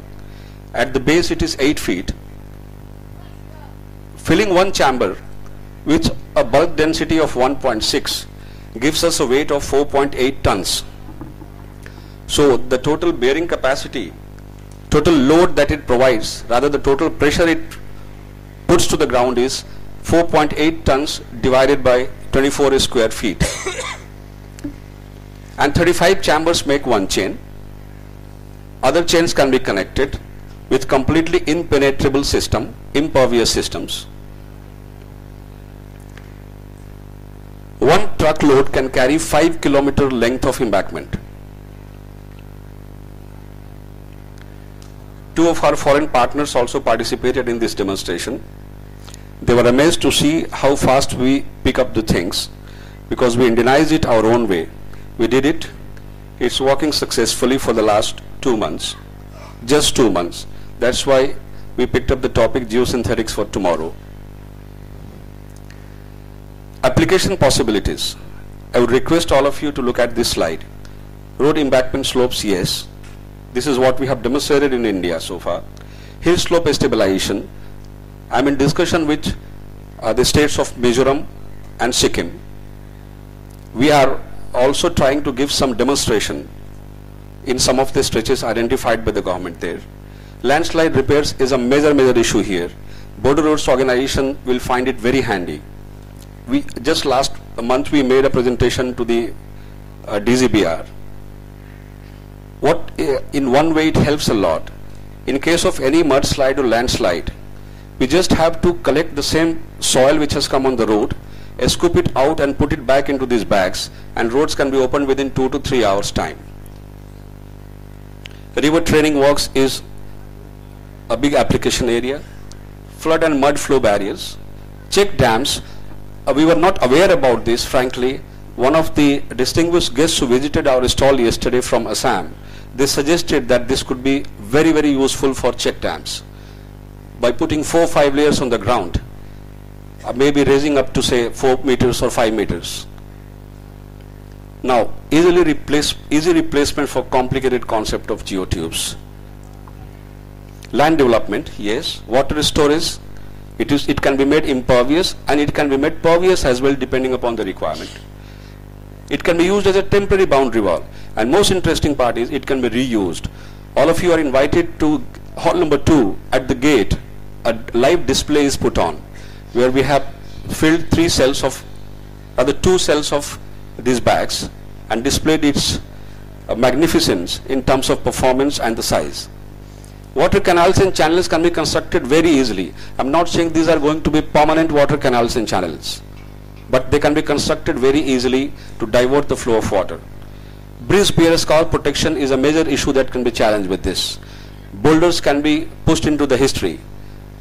At the base it is 8 feet. Filling one chamber with a bulk density of 1.6 gives us a weight of 4.8 tons. So the total bearing capacity, total load that it provides, rather the total pressure it puts to the ground is 4.8 tons divided by 24 square feet. And 35 chambers make one chain. Other chains can be connected with completely impenetrable system, impervious systems. One truckload can carry 5 kilometer length of embankment. Two of our foreign partners also participated in this demonstration. They were amazed to see how fast we pick up the things because we indigenize it our own way. We did it. It's working successfully for the last 2 months. Just 2 months. That's why we picked up the topic geosynthetics for tomorrow. Application possibilities. I would request all of you to look at this slide. Road embankment slopes, yes. This is what we have demonstrated in India so far. Hill slope stabilization. I'm in discussion with the states of Mizoram and Sikkim. We are also trying to give some demonstration in some of the stretches identified by the government there. Landslide repairs is a major issue here. Border Roads Organization will find it very handy. We just last month we made a presentation to the DZBR. In one way it helps a lot. In case of any mudslide or landslide, we just have to collect the same soil which has come on the road, scoop it out and put it back into these bags, and roads can be opened within 2 to 3 hours time. River training works is a big application area. Flood and mud flow barriers. Check dams. We were not aware about this, frankly. One of the distinguished guests who visited our stall yesterday from Assam, they suggested that this could be very useful for check dams. By putting 4 or 5 layers on the ground, maybe raising up to say 4 meters or 5 meters. Now, easy replacement for complicated concept of geotubes. Land development, yes. Water storage, it can be made impervious and it can be made pervious as well depending upon the requirement. It can be used as a temporary boundary wall, and most interesting part is it can be reused. All of you are invited to hall number 2 at the gate. A live display is put on where we have filled 2 cells of these bags and displayed its magnificence in terms of performance and the size. Water canals and channels can be constructed very easily. I'm not saying these are going to be permanent water canals and channels, but they can be constructed very easily to divert the flow of water. Bridge pier scour protection is a major issue that can be challenged with this. Boulders can be pushed into the history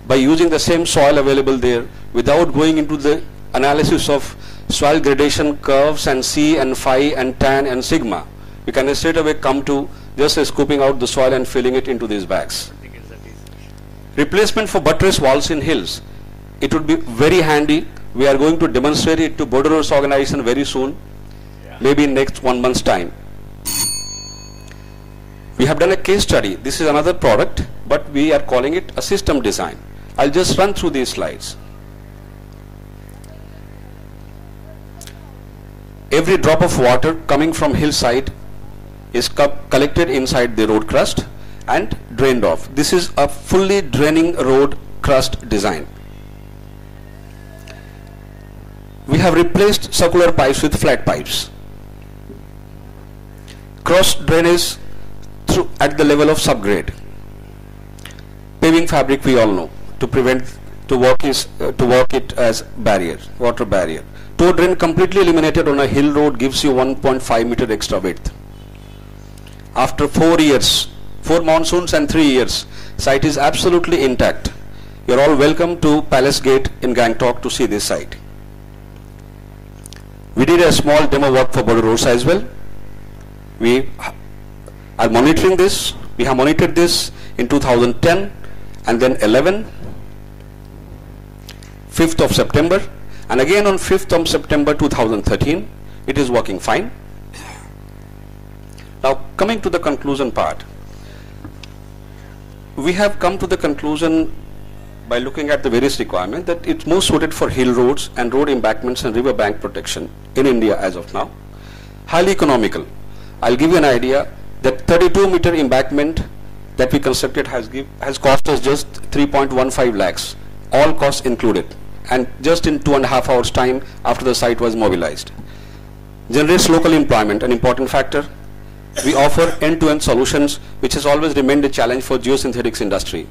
by using the same soil available there without going into the analysis of soil gradation curves and C and phi and tan and sigma. We can straight away come to just scooping out the soil and filling it into these bags. Replacement for buttress walls in hills. It would be very handy. We are going to demonstrate it to Border Roads Organization very soon, maybe in next 1 month's time. We have done a case study. This is another product, but we are calling it a system design. I'll just run through these slides. Every drop of water coming from hillside is collected inside the road crust and drained off. This is a fully draining road crust design. We have replaced circular pipes with flat pipes. Cross drainage at the level of subgrade. Paving fabric we all know to prevent to walk it as barrier, water barrier. Toe drain completely eliminated on a hill road gives you 1.5 meter extra width. After 4 years, 4 monsoons and 3 years, site is absolutely intact. You're all welcome to Palace Gate in Gangtok to see this site. We did a small demo work for border roads as well. We are monitoring this. We have monitored this in 2010 and then 11, 5th of September, and again on 5th of September 2013. It is working fine. Now coming to the conclusion part. We have come to the conclusion by looking at the various requirements that it's most suited for hill roads and road embankments and river bank protection in India as of now. Highly economical. I'll give you an idea that 32 meter embankment that we constructed has cost us just 3.15 lakhs, all costs included, and just in 2.5 hours time after the site was mobilized. Generates local employment, an important factor. We offer end-to-end solutions, which has always remained a challenge for geosynthetics industry,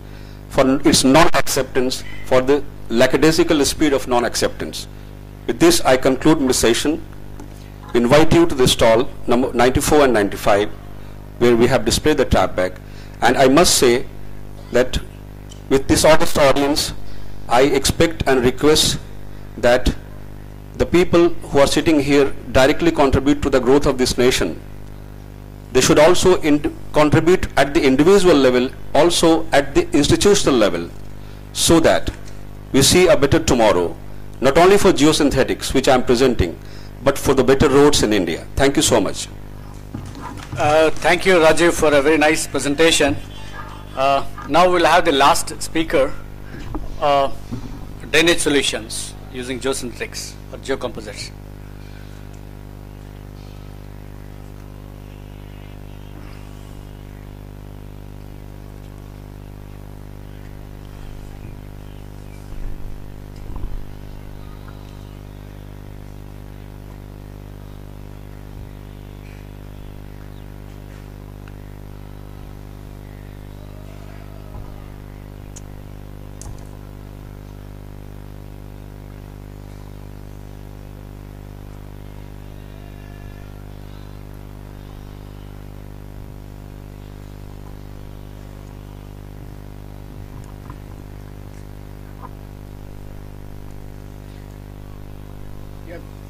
for its non-acceptance, for the lackadaisical speed of non-acceptance. With this, I conclude my session. Invite you to the stall number 94 and 95, where we have displayed the trap bag. And I must say that with this august audience, I expect and request that the people who are sitting here directly contribute to the growth of this nation. They should also contribute at the individual level, also at the institutional level, so that we see a better tomorrow, not only for geosynthetics, which I am presenting, but for the better roads in India. Thank you so much. Thank you, Rajiv, for a very nice presentation. Now we'll have the last speaker, drainage solutions using geosynthetics or geocomposites.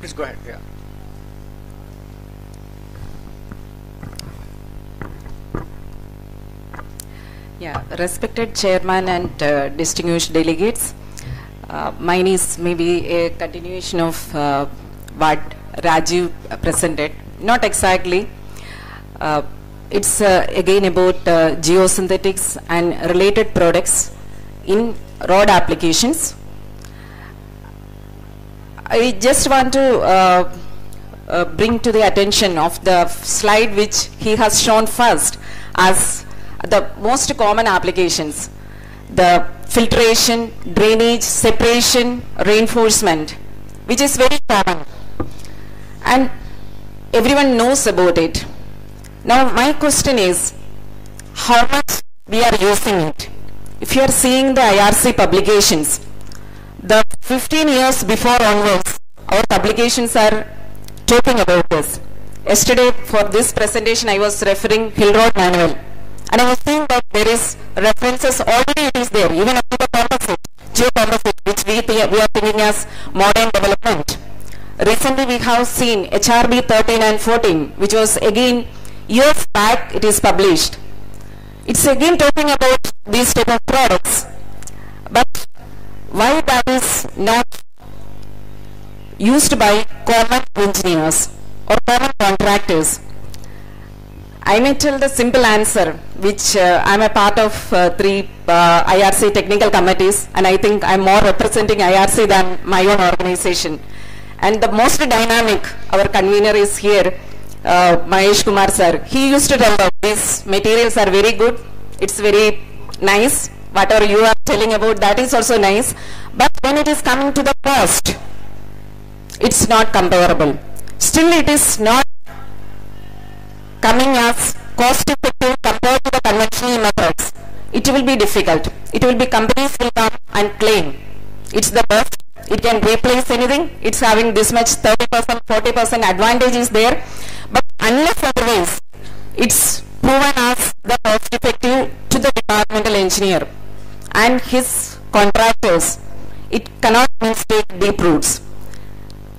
Please go ahead. Yeah. Yeah, respected chairman and distinguished delegates, mine is maybe a continuation of what Rajiv presented. Not exactly. It's again about geosynthetics and related products in road applications. I just want to bring to the attention of the slide which he has shown first as the most common applications. The filtration, drainage, separation, reinforcement, which is very common. And everyone knows about it. Now my question is, how much we are using it? If you are seeing the IRC publications, the 15 years before onwards, our publications are talking about this. Yesterday, for this presentation, I was referring Hill Road Manual. And I was saying that there is references, already it is there, even up to the composite, geocomposite, which we are thinking as modern development. Recently, we have seen HRB 13 and 14, which was again, years back, it is published. It's again talking about these type of products. But why that is not used by common engineers or common contractors? I may tell the simple answer, which I am a part of 3 IRC technical committees, and I think I am more representing IRC than my own organization. And the most dynamic, our convener is here, Mahesh Kumar sir. He used to tell that these materials are very good, it's very nice, whatever you are telling about, that is also nice, but when it is coming to the cost, it's not comparable. Still it is not coming as cost effective compared to the conventional methods. It will be difficult. It will be, companies will come and claim It's the best. It can replace anything. It's having this much 30%, 40% advantage is there. But unless otherwise, it's proven as the cost effective to the departmental engineer and his contractors. It cannot take deep roots.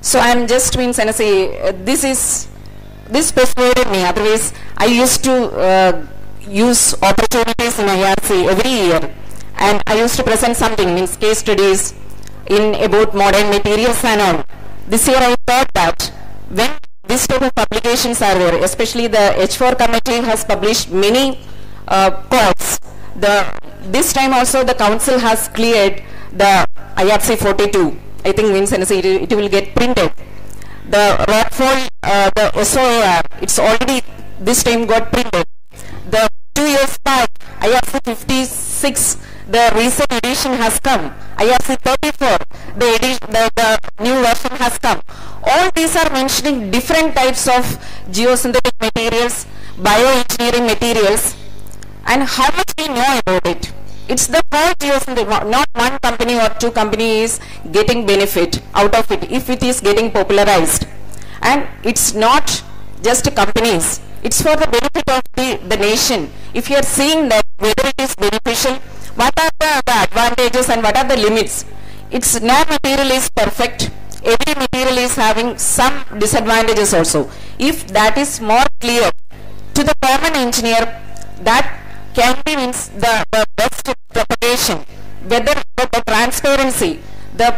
So I'm just means and I say this persuaded me. Otherwise, I used to use opportunities in IRC every year, and I used to present something, means case studies in about modern materials and all. This year I thought that when this type of publications are there, especially the H4 committee has published many codes. This time also the council has cleared the IRC 42. I think means it will get printed. The Rockfall, the SOAR, it's already this time got printed. The 2 years back, IRC 56, the recent edition has come. IRC 34, the new version has come. All these are mentioning different types of geosynthetic materials, bioengineering materials, and how much we know about it. It's the whole geosynthetic, not one company or two companies getting benefit out of it if it is getting popularized. And it's not just companies, it's for the benefit of the nation. If you are seeing that whether it is beneficial, what are the advantages and what are the limits? It's no material is perfect. Every material is having some disadvantages also. If that is more clear to the common engineer, that can be means the best propagation, whether the transparency, the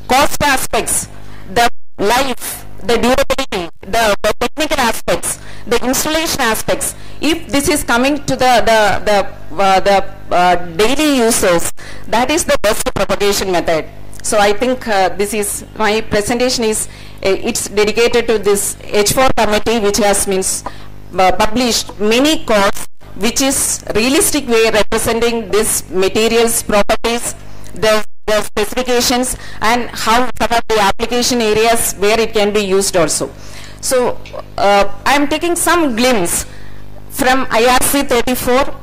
cost aspects, the life, the durability, the technical aspects, the installation aspects. If this is coming to the daily users, that is the best propagation method. So I think this is my presentation is it's dedicated to this H4 committee, which has means published many codes, which is realistic way representing this materials properties, the specifications, and how some of the application areas where it can be used also. So I am taking some glimpse from IRC 34,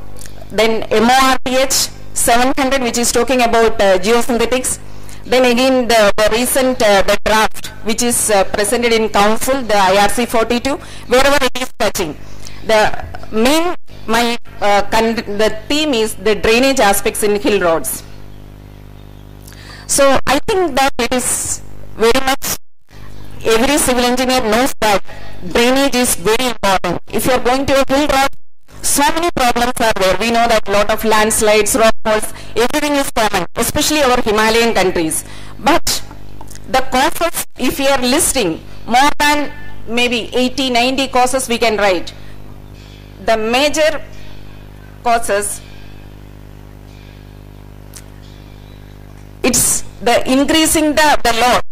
then MORTH 700, which is talking about geosynthetics. Then again the recent the draft, which is presented in council, the IRC 42, wherever it is touching. The main, the theme is the drainage aspects in hill roads. So I think that it is very much, every civil engineer knows that drainage is very important. If you are going to a hill road, so many problems are there. We know that a lot of landslides, rock falls, everything is common, especially our Himalayan countries. But the causes, if we are listing more than maybe 80, 90 causes we can write. The major causes, it's the increasing the load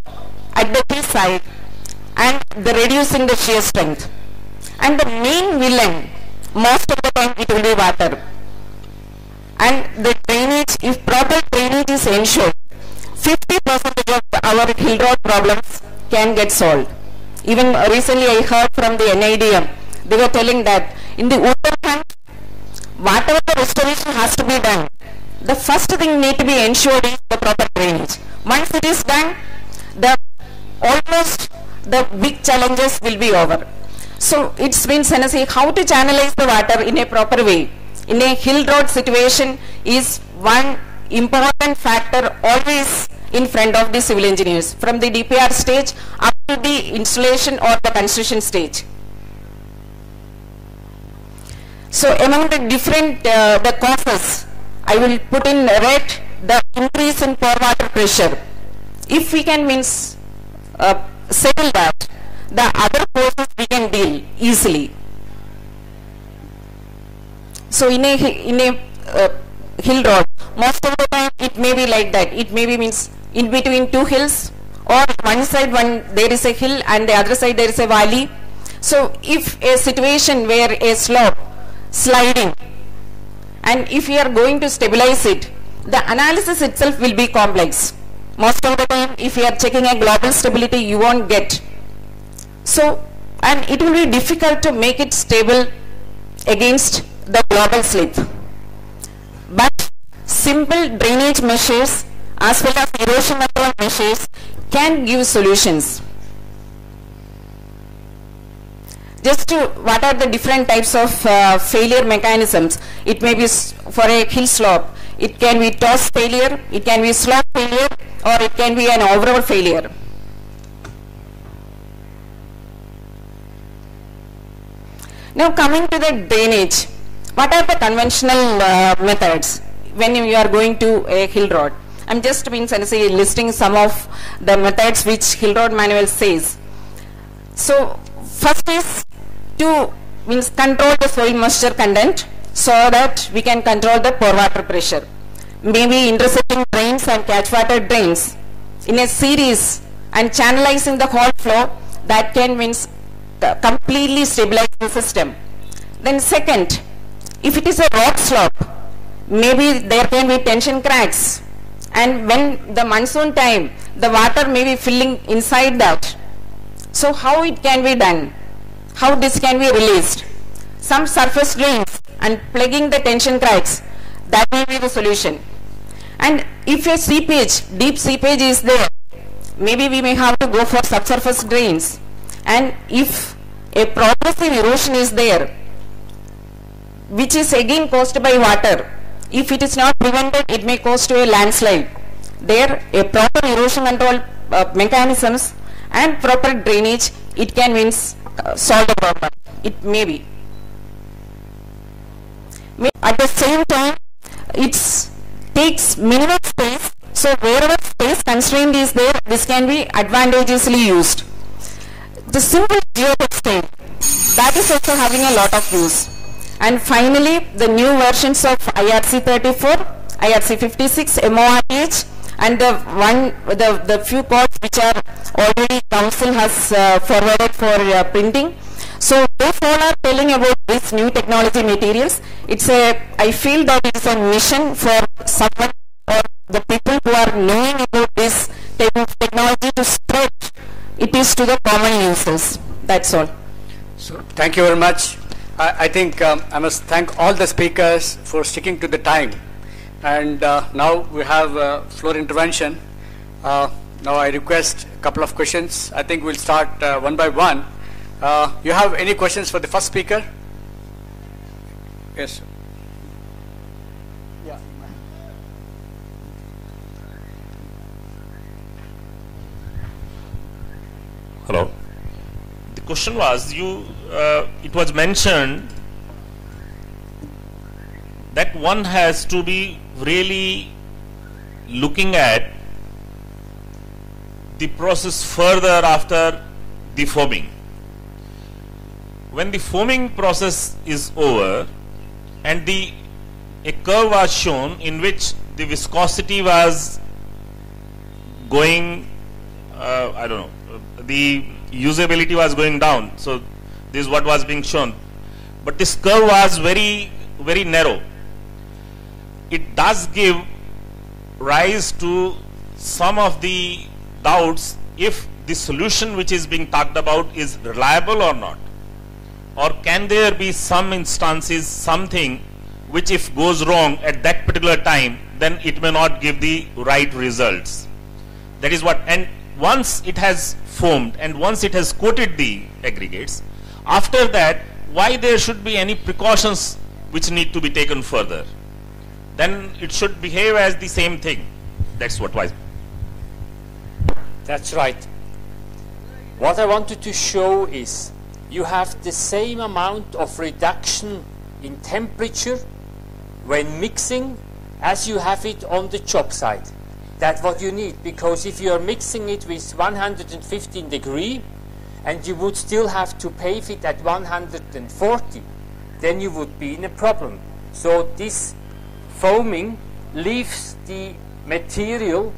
at the hillside and the reducing the shear strength. And the main villain, most of the time it will be water. And the drainage, if proper drainage is ensured, 50% of our hill road problems can get solved. Even recently I heard from the NIDM, they were telling that in the Uttarakhand, whatever the restoration has to be done, the first thing need to be ensured is the proper drainage. Once it is done, almost the big challenges will be over. So it means how to channelize the water in a proper way in a hill road situation is one important factor always in front of the civil engineers, from the DPR stage up to the installation or the construction stage. So among the different the causes, I will put in red the increase in pore water pressure. If we can means settle that, the other causes we can deal easily. So in a hill road, most of the time it may be like that. It may be means in between two hills, or one side there is a hill and the other side there is a valley. So if a situation where a slope sliding, and if you are going to stabilize it, the analysis itself will be complex. Most of the time if you are checking a global stability, you won't get. So, and it will be difficult to make it stable against the global slip. But simple drainage measures as well as erosion control measures can give solutions. Just to, what are the different types of failure mechanisms? It may be for a hill slope, it can be toss failure, it can be slope failure, or it can be an overall failure. Now coming to the drainage, what are the conventional methods when you are going to a hill road? I'm just listing some of the methods which hill road manual says. So first is to control the soil moisture content so that we can control the pore water pressure. Maybe intercepting drains and catch water drains in a series and channelizing the whole flow, that can completely stabilize the system. Then second, if it is a rock slope, maybe there can be tension cracks, and when the monsoon time, the water may be filling inside that. So how it can be done? How this can be released? Some surface drains and plugging the tension cracks, that may be the solution. And if a seepage, deep seepage is there, maybe we may have to go for subsurface drains. And if a progressive erosion is there, which is again caused by water, if it is not prevented, it may cause to a landslide. There, a proper erosion control mechanisms and proper drainage, it can solve the problem. It may be. At the same time, it takes minimum space, so wherever space constraint is there, this can be advantageously used. The simple geotextile, that is also having a lot of use. And finally, the new versions of IRC 34, IRC 56, MORTH, and the few codes which are already council has forwarded for printing. So those all are telling about these new technology materials. I feel that it is a mission for someone or the people who are knowing about this type of technology to spread it is to the common users. That's all. So thank you very much. I think I must thank all the speakers for sticking to the time. And now we have floor intervention. Now I request a couple of questions. I think we'll start one by one. You have any questions for the first speaker? Yes, sir. Yeah. Hello. The question was, it was mentioned that one has to be really looking at the process further after the foaming. When the foaming process is over and a curve was shown in which the viscosity was going, I don't know, the usability was going down. So this is what was being shown. But this curve was very, very narrow. It does give rise to some of the doubts if the solution which is being talked about is reliable or not. Or can there be some instances, something which if goes wrong at that particular time, then it may not give the right results. That is what, and once it has foamed and once it has coated the aggregates, after that, why there should be any precautions which need to be taken further? Then it should behave as the same thing. That's what was. That's right. What I wanted to show is you have the same amount of reduction in temperature when mixing as you have it on the job site. That's what you need, because if you are mixing it with 115 degree and you would still have to pave it at 140, then you would be in a problem. So this foaming leaves the material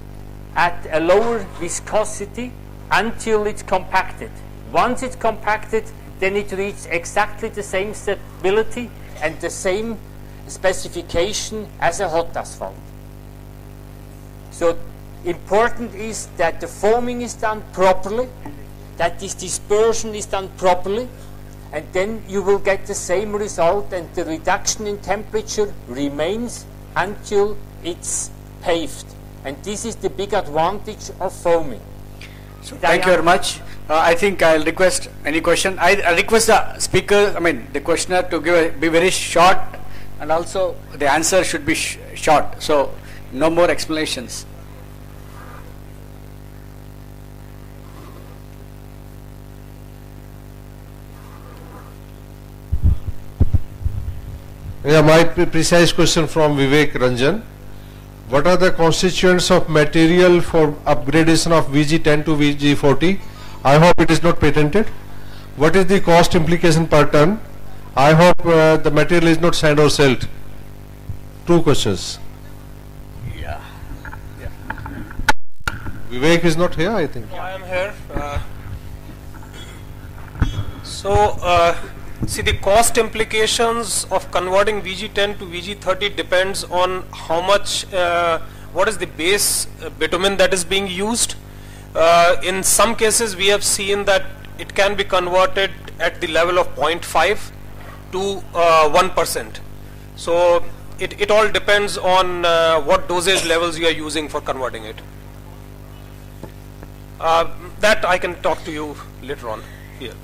at a lower viscosity until it's compacted. Once it's compacted, then it reaches exactly the same stability and the same specification as a hot asphalt. So important is that the foaming is done properly, that this dispersion is done properly, and then you will get the same result and the reduction in temperature remains until it's paved. And this is the big advantage of foaming. So thank you very much. I think I'll request any question. I request the speaker, the questioner to be very short, and also the answer should be short. So no more explanations. Yeah, my precise question from Vivek Ranjan. What are the constituents of material for upgradation of VG10 to VG40? I hope it is not patented. What is the cost implication per ton? I hope the material is not sand or silt. Two questions. Yeah. Vivek is not here, I think. I am here. See, the cost implications of converting VG10 to VG30 depends on how much, what is the base bitumen that is being used. In some cases, we have seen that it can be converted at the level of 0.5 to 1%. So it all depends on what dosage levels you are using for converting it. That I can talk to you later on here.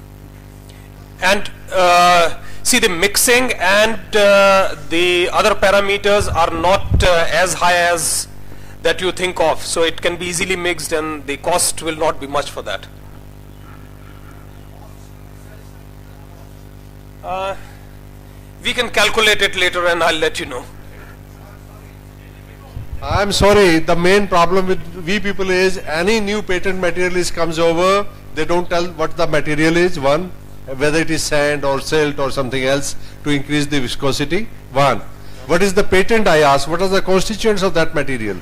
And see, the mixing and the other parameters are not as high as that you think of. So it can be easily mixed and the cost will not be much for that. We can calculate it later and I'll let you know. I'm sorry, the main problem with we people is any new patent materialist comes over, they don't tell what the material is, one, whether it is sand or silt or something else to increase the viscosity, one. What is the patent, I ask, what are the constituents of that material?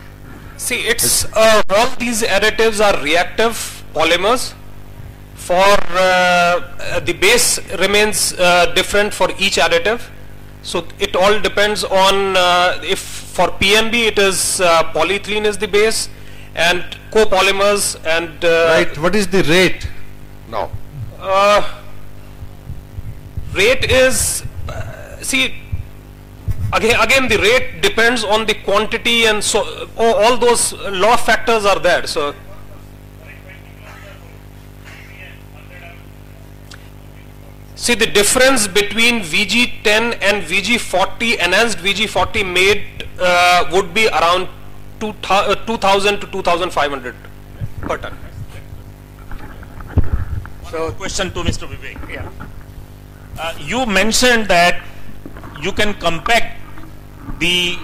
See, it's all these additives are reactive polymers. For the base remains different for each additive. So it all depends on if for PNB it is polyethylene is the base and copolymers and right. What is the rate now? Rate is see again the rate depends on the quantity, and so all those law factors are there. So see, the difference between VG10 and VG40, enhanced VG40 made would be around 2,000 to 2,500 per ton. So, question to Mr. Vivek. Yeah. You mentioned that you can compact the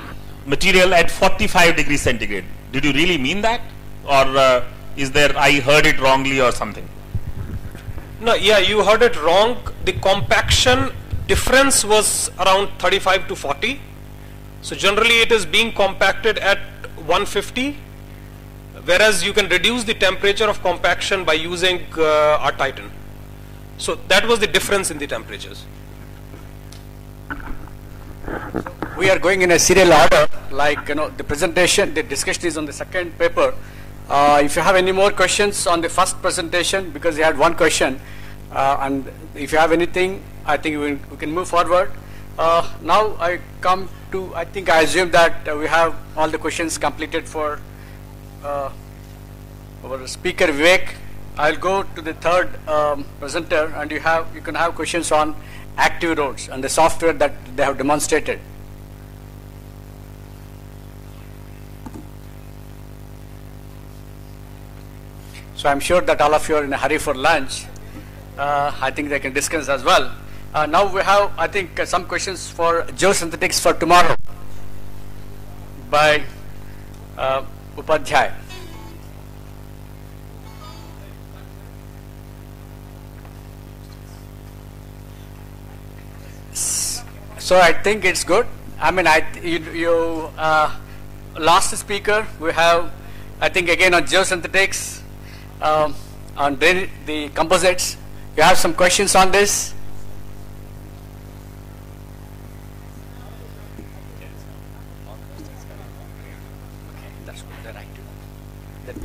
material at 45 degrees centigrade. Did you really mean that, or is there I heard it wrongly or something? No, yeah, you heard it wrong. The compaction difference was around 35 to 40. So generally it is being compacted at 150, whereas you can reduce the temperature of compaction by using our Titan. So that was the difference in the temperatures. We are going in a serial order, like the presentation, the discussion is on the second paper. If you have any more questions on the first presentation, because you had one question, and if you have anything, I think we can move forward. Now I come to, I think I assume that we have all the questions completed for our speaker Vivek. I'll go to the third presenter, and you can have questions on active roads and the software that they have demonstrated. So I'm sure that all of you are in a hurry for lunch. I think they can discuss as well. Now we have, I think, some questions for geosynthetics for tomorrow by Upadhyay. So I think it's good. I mean, last speaker we have, I think, again on geosynthetics, on the composites. You have some questions on this?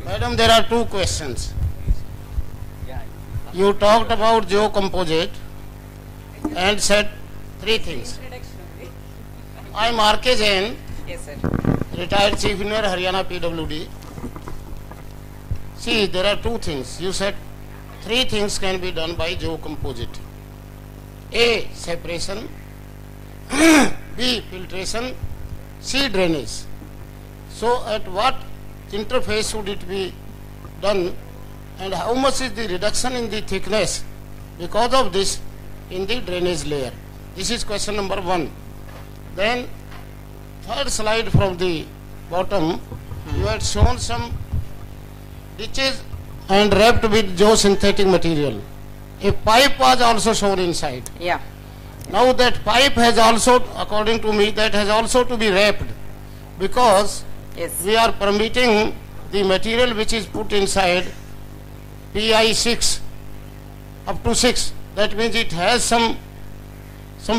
Madam, there are two questions. You talked about geocomposite and said three things. I Marquez Yes, sir. Retired Chief Engineer, Haryana PWD. See, there are two things. You said 3 things can be done by geocomposite. A, separation. B, filtration. C, drainage. So at what interface should it be done, and how much is the reduction in the thickness because of this in the drainage layer? This is question number 1. Then third slide from the bottom, you had shown some ditches and wrapped with geosynthetic material. A pipe was also shown inside. Yeah. Now that pipe has also, according to me, that has also to be wrapped, because Yes. we are permitting the material which is put inside PI 6 up to 6. That means it has some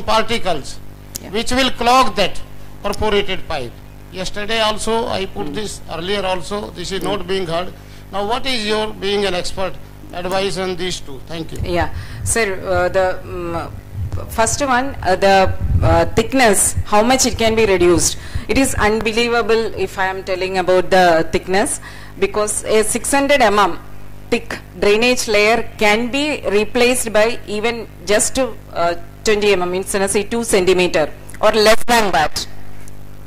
particles which will clog that perforated pipe. Yesterday also I put this, earlier also, this is not being heard. Now what is your, being an expert, advice on these two? Thank you. Yeah, sir, the first one, the thickness, how much it can be reduced. It is unbelievable if I am telling about the thickness, because a 600 mm thick drainage layer can be replaced by even just 20 mm, means say 2 centimeter or less than that.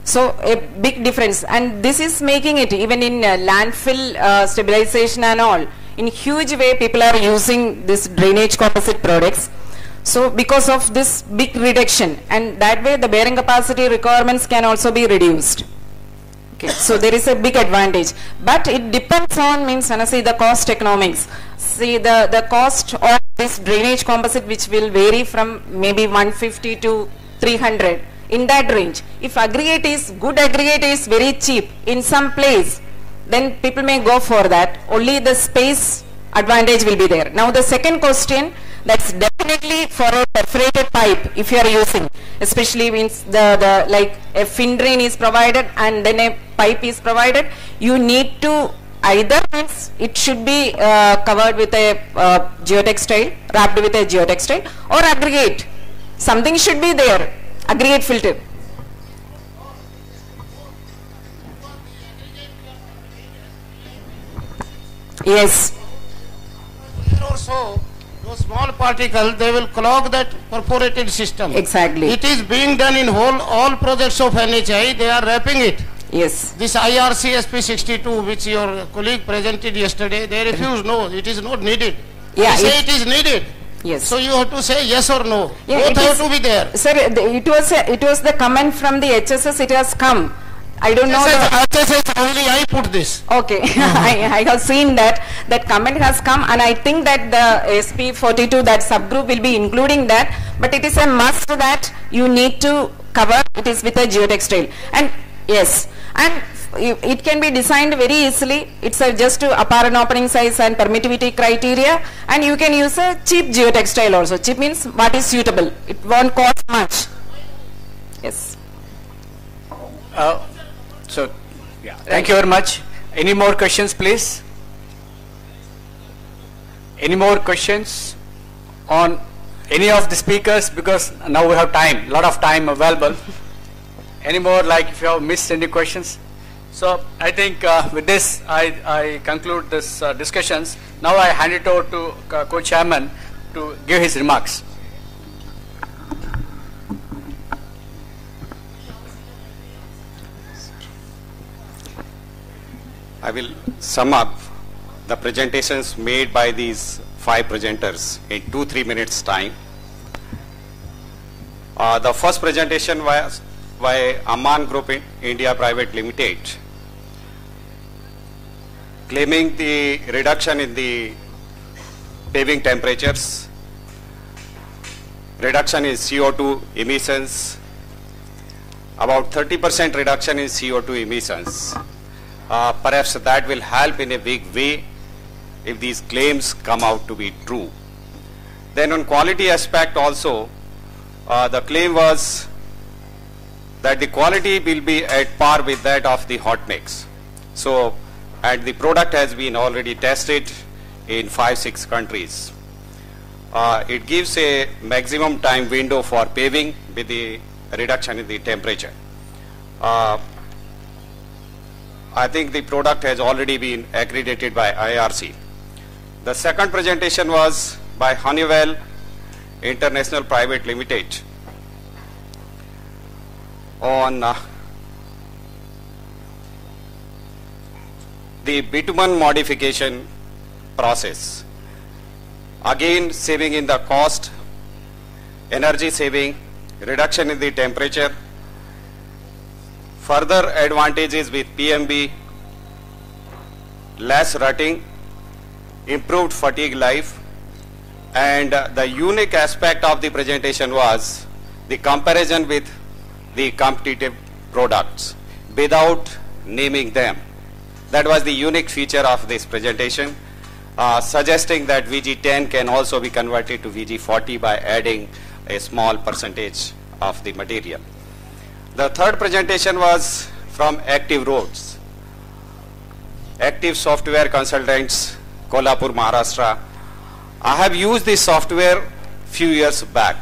So a big difference, and this is making it even in landfill stabilization and all. In huge way people are using this drainage composite products. So because of this big reduction, and that way the bearing capacity requirements can also be reduced. Okay, so there is a big advantage, but it depends on, means see the cost economics. See the cost of this drainage composite, which will vary from maybe 150 to 300 in that range. If aggregate is good, aggregate is very cheap in some place, then people may go for that. Only the space advantage will be there. Now the second question, that's definitely for a perforated pipe if you are using, especially means the like a fin drain is provided and then a pipe is provided, you need to either, means it should be covered with a geotextile, wrapped with a geotextile, or aggregate. Something should be there, aggregate filter. Yes. Or so, those small particles, they will clog that perforated system. Exactly. It is being done in all projects of NHI, they are wrapping it. Yes. This IRC SP62, which your colleague presented yesterday, they refuse, no, it is not needed. Yeah, they say it is needed. Yes. So you have to say yes or no. Yeah, both have to be there. Sir, it was the comment from the HSS, it has come. I don't know. HSS, only I put this. Okay, I have seen that comment has come, and I think that the SP42, that subgroup, will be including that, but it is a must that you need to cover it is with a geotextile. And yes, and it can be designed very easily. It's just to apparent opening size and permittivity criteria, and you can use a cheap geotextile also. Cheap means what is suitable. It won't cost much. Yes. So, yeah, thank you very much. Any more questions, please? Any more questions on any of the speakers? Because now we have time, lot of time available. Any more, like if you have missed any questions? So I think with this, I conclude this discussions. Now I hand it over to co-chairman to give his remarks. I will sum up the presentations made by these 5 presenters in 2-3 minutes time. The first presentation was by Amman Group India Private Limited, claiming the reduction in the paving temperatures, reduction in CO2 emissions, about 30% reduction in CO2 emissions. Perhaps that will help in a big way if these claims come out to be true. Then on quality aspect also, the claim was that the quality will be at par with that of the hot mix. So, and the product has been already tested in 5-6 countries. It gives a maximum time window for paving with the reduction in the temperature. I think the product has already been accredited by IRC. The second presentation was by Honeywell International Private Limited on the bitumen modification process. Again, saving in the cost, energy saving, reduction in the temperature, further advantages with PMB, less rutting, improved fatigue life, and the unique aspect of the presentation was the comparison with the competitive products without naming them. That was the unique feature of this presentation, suggesting that VG10 can also be converted to VG40 by adding a small percentage of the material. The third presentation was from Active Roads. Active Software Consultants, Kolhapur, Maharashtra. I have used this software few years back,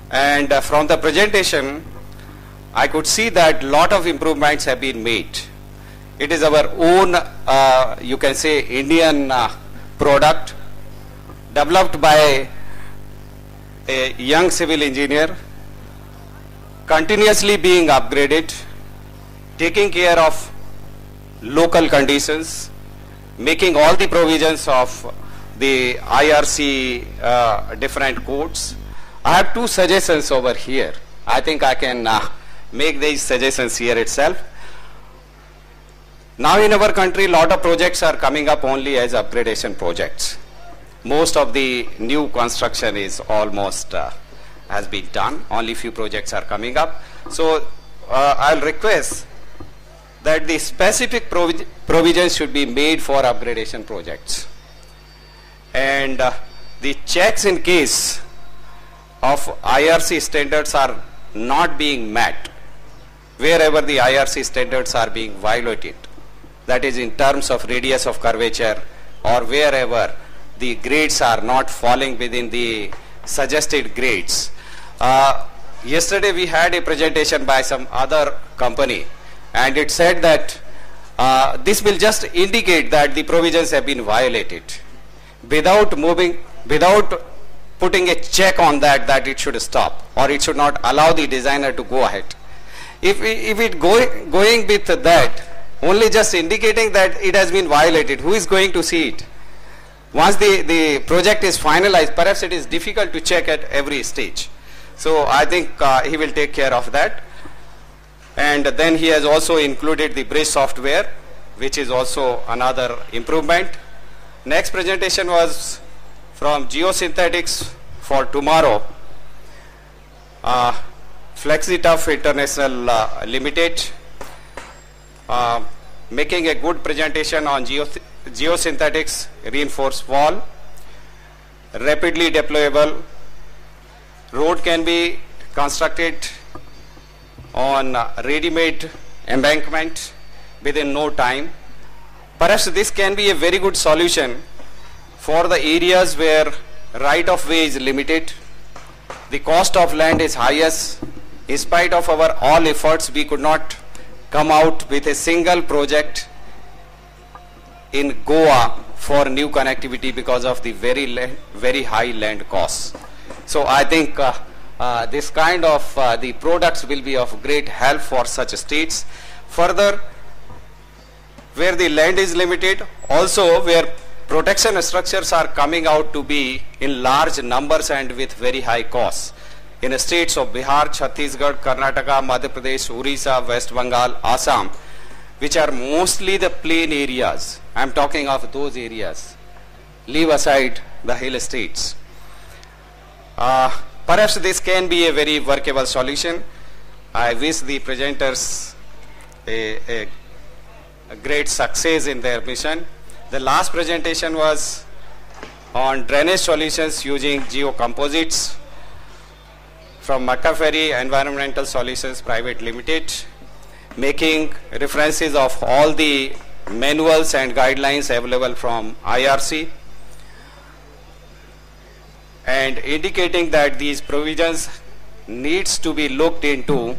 and from the presentation I could see that lot of improvements have been made. It is our own, you can say, Indian product, developed by a young civil engineer, continuously being upgraded, taking care of local conditions, making all the provisions of the IRC different codes. I have two suggestions over here. I think I can make these suggestions here itself. Now in our country, lot of projects are coming up only as upgradation projects. Most of the new construction is almost has been done. Only few projects are coming up. So I'll request that the specific provisions should be made for upgradation projects. And the checks in case of IRC standards are not being met, wherever the IRC standards are being violated, that is in terms of radius of curvature, or wherever the grades are not falling within the suggested grades. Yesterday we had a presentation by some other company, and it said that this will just indicate that the provisions have been violated without putting a check on that it should stop, or it should not allow the designer to go ahead. If it going with that, only just indicating that it has been violated, who is going to see it? Once the project is finalized, perhaps it is difficult to check at every stage. So I think he will take care of that. And then he has also included the bridge software, which is also another improvement. Next presentation was from Geosynthetics for Tomorrow, FlexiTough International Limited, making a good presentation on geosynthetics reinforced wall, rapidly deployable, road can be constructed on ready-made embankment within no time. Perhaps this can be a very good solution for the areas where right of way is limited, the cost of land is highest. In spite of our all efforts, we could not come out with a single project in Goa for new connectivity because of the very high land costs. So I think this kind of the products will be of great help for such states. Further, where the land is limited, also where protection structures are coming out to be in large numbers and with very high costs. In the states of Bihar, Chhattisgarh, Karnataka, Madhya Pradesh, Orissa, West Bengal, Assam, which are mostly the plain areas. I am talking of those areas. Leave aside the hill states. Perhaps this can be a very workable solution. I wish the presenters a great success in their mission. The last presentation was on drainage solutions using geocomposites from McAfee Environmental Solutions Private Limited, making references of all the manuals and guidelines available from IRC, and indicating that these provisions needs to be looked into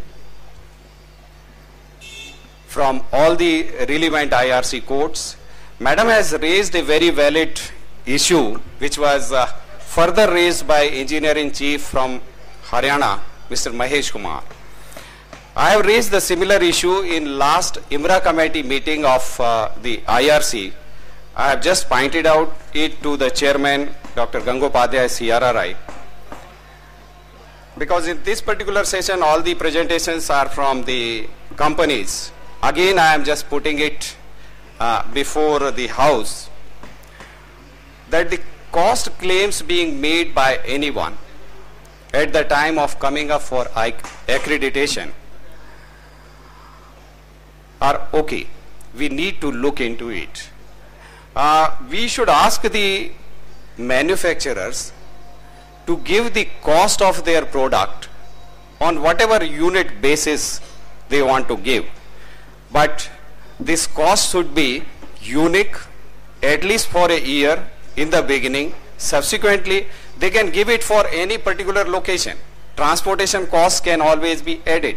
from all the relevant IRC courts. Madam has raised a very valid issue which was further raised by Engineer-in-Chief from Haryana, Mr. Mahesh Kumar. I have raised the similar issue in last IMRA committee meeting of the IRC. I have just pointed out it to the chairman, Dr. Gangopadhyay, CRRI. Because in this particular session, all the presentations are from the companies. Again, I am just putting it before the House that the cost claims being made by anyone at the time of coming up for accreditation are okay. We need to look into it. We should ask the manufacturers to give the cost of their product on whatever unit basis they want to give. But this cost should be unique at least for a year in the beginning. Subsequently, they can give it for any particular location. Transportation costs can always be added.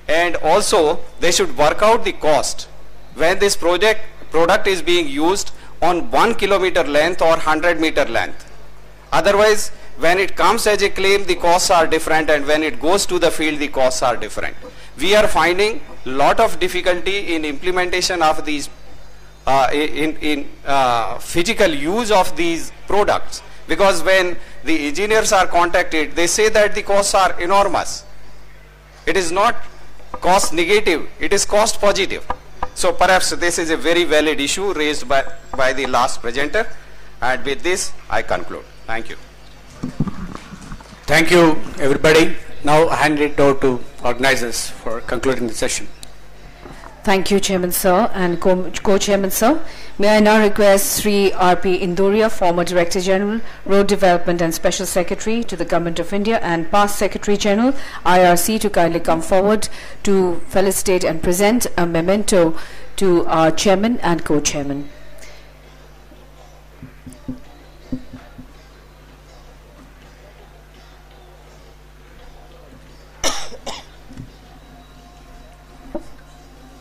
And also, they should work out the cost when this product is being used on 1 kilometer length or 100 meter length. Otherwise, when it comes as a claim, the costs are different, and when it goes to the field, the costs are different. We are finding lot of difficulty in implementation of these, physical use of these products, because when the engineers are contacted, they say that the costs are enormous. It is not cost negative, it is cost positive. So perhaps this is a very valid issue raised by the last presenter, and with this I conclude. Thank you. Thank you, everybody. Now I hand it over to organizers for concluding the session. Thank you, Chairman Sir and Co-Chairman Sir. May I now request Sri R.P. Indoria, former Director General, Road Development and Special Secretary to the Government of India and past Secretary General, IRC, to kindly come forward to felicitate and present a memento to our Chairman and Co-Chairman.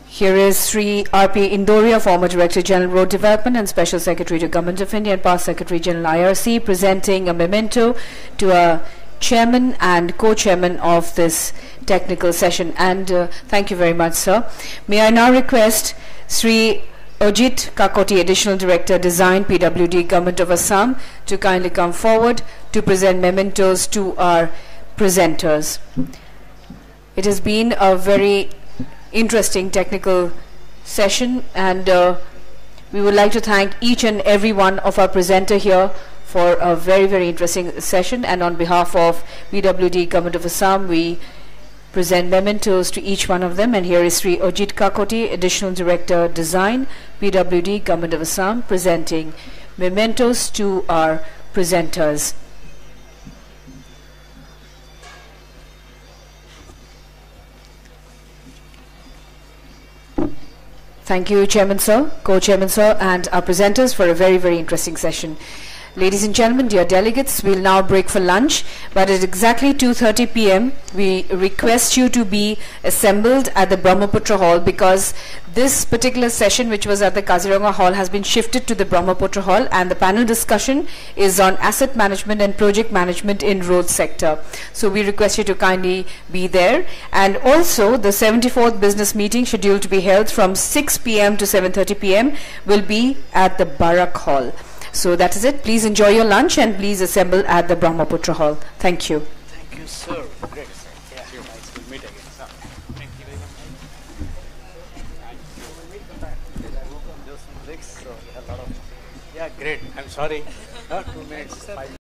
Here is Sri R.P. Indoria, former Director General, Road Development and Special Secretary to Government of India and past Secretary General, IRC, presenting a memento to a Chairman and Co-Chairman of this technical session. And thank you very much, sir. May I now request Sri Ojit Kakoti, Additional Director, Design, PWD, Government of Assam, to kindly come forward to present mementos to our presenters. It has been a very interesting technical session, and we would like to thank each and every one of our presenter here for a very, very interesting session. And on behalf of PWD, Government of Assam, we present mementos to each one of them. And here is Sri Ojit Kakoti, Additional Director, Design, PWD, Government of Assam, presenting mementos to our presenters. Thank you, Chairman Sir, Co-Chairman Sir, and our presenters for a very, very interesting session. Ladies and gentlemen, dear delegates, we'll now break for lunch, but at exactly 2:30 p.m. we request you to be assembled at the Brahmaputra Hall, because this particular session, which was at the Kaziranga Hall, has been shifted to the Brahmaputra Hall, and the panel discussion is on asset management and project management in road sector. So we request you to kindly be there. And also the 74th business meeting, scheduled to be held from 6 p.m. to 7:30 p.m. will be at the Barak Hall. So that is it. Please enjoy your lunch and please assemble at the Brahmaputra Hall. Thank you. Thank you, sir. Great. Yeah, nice. We'll meet again. Thank you very much. Yeah, great. I'm sorry. 2 minutes. 5 minutes.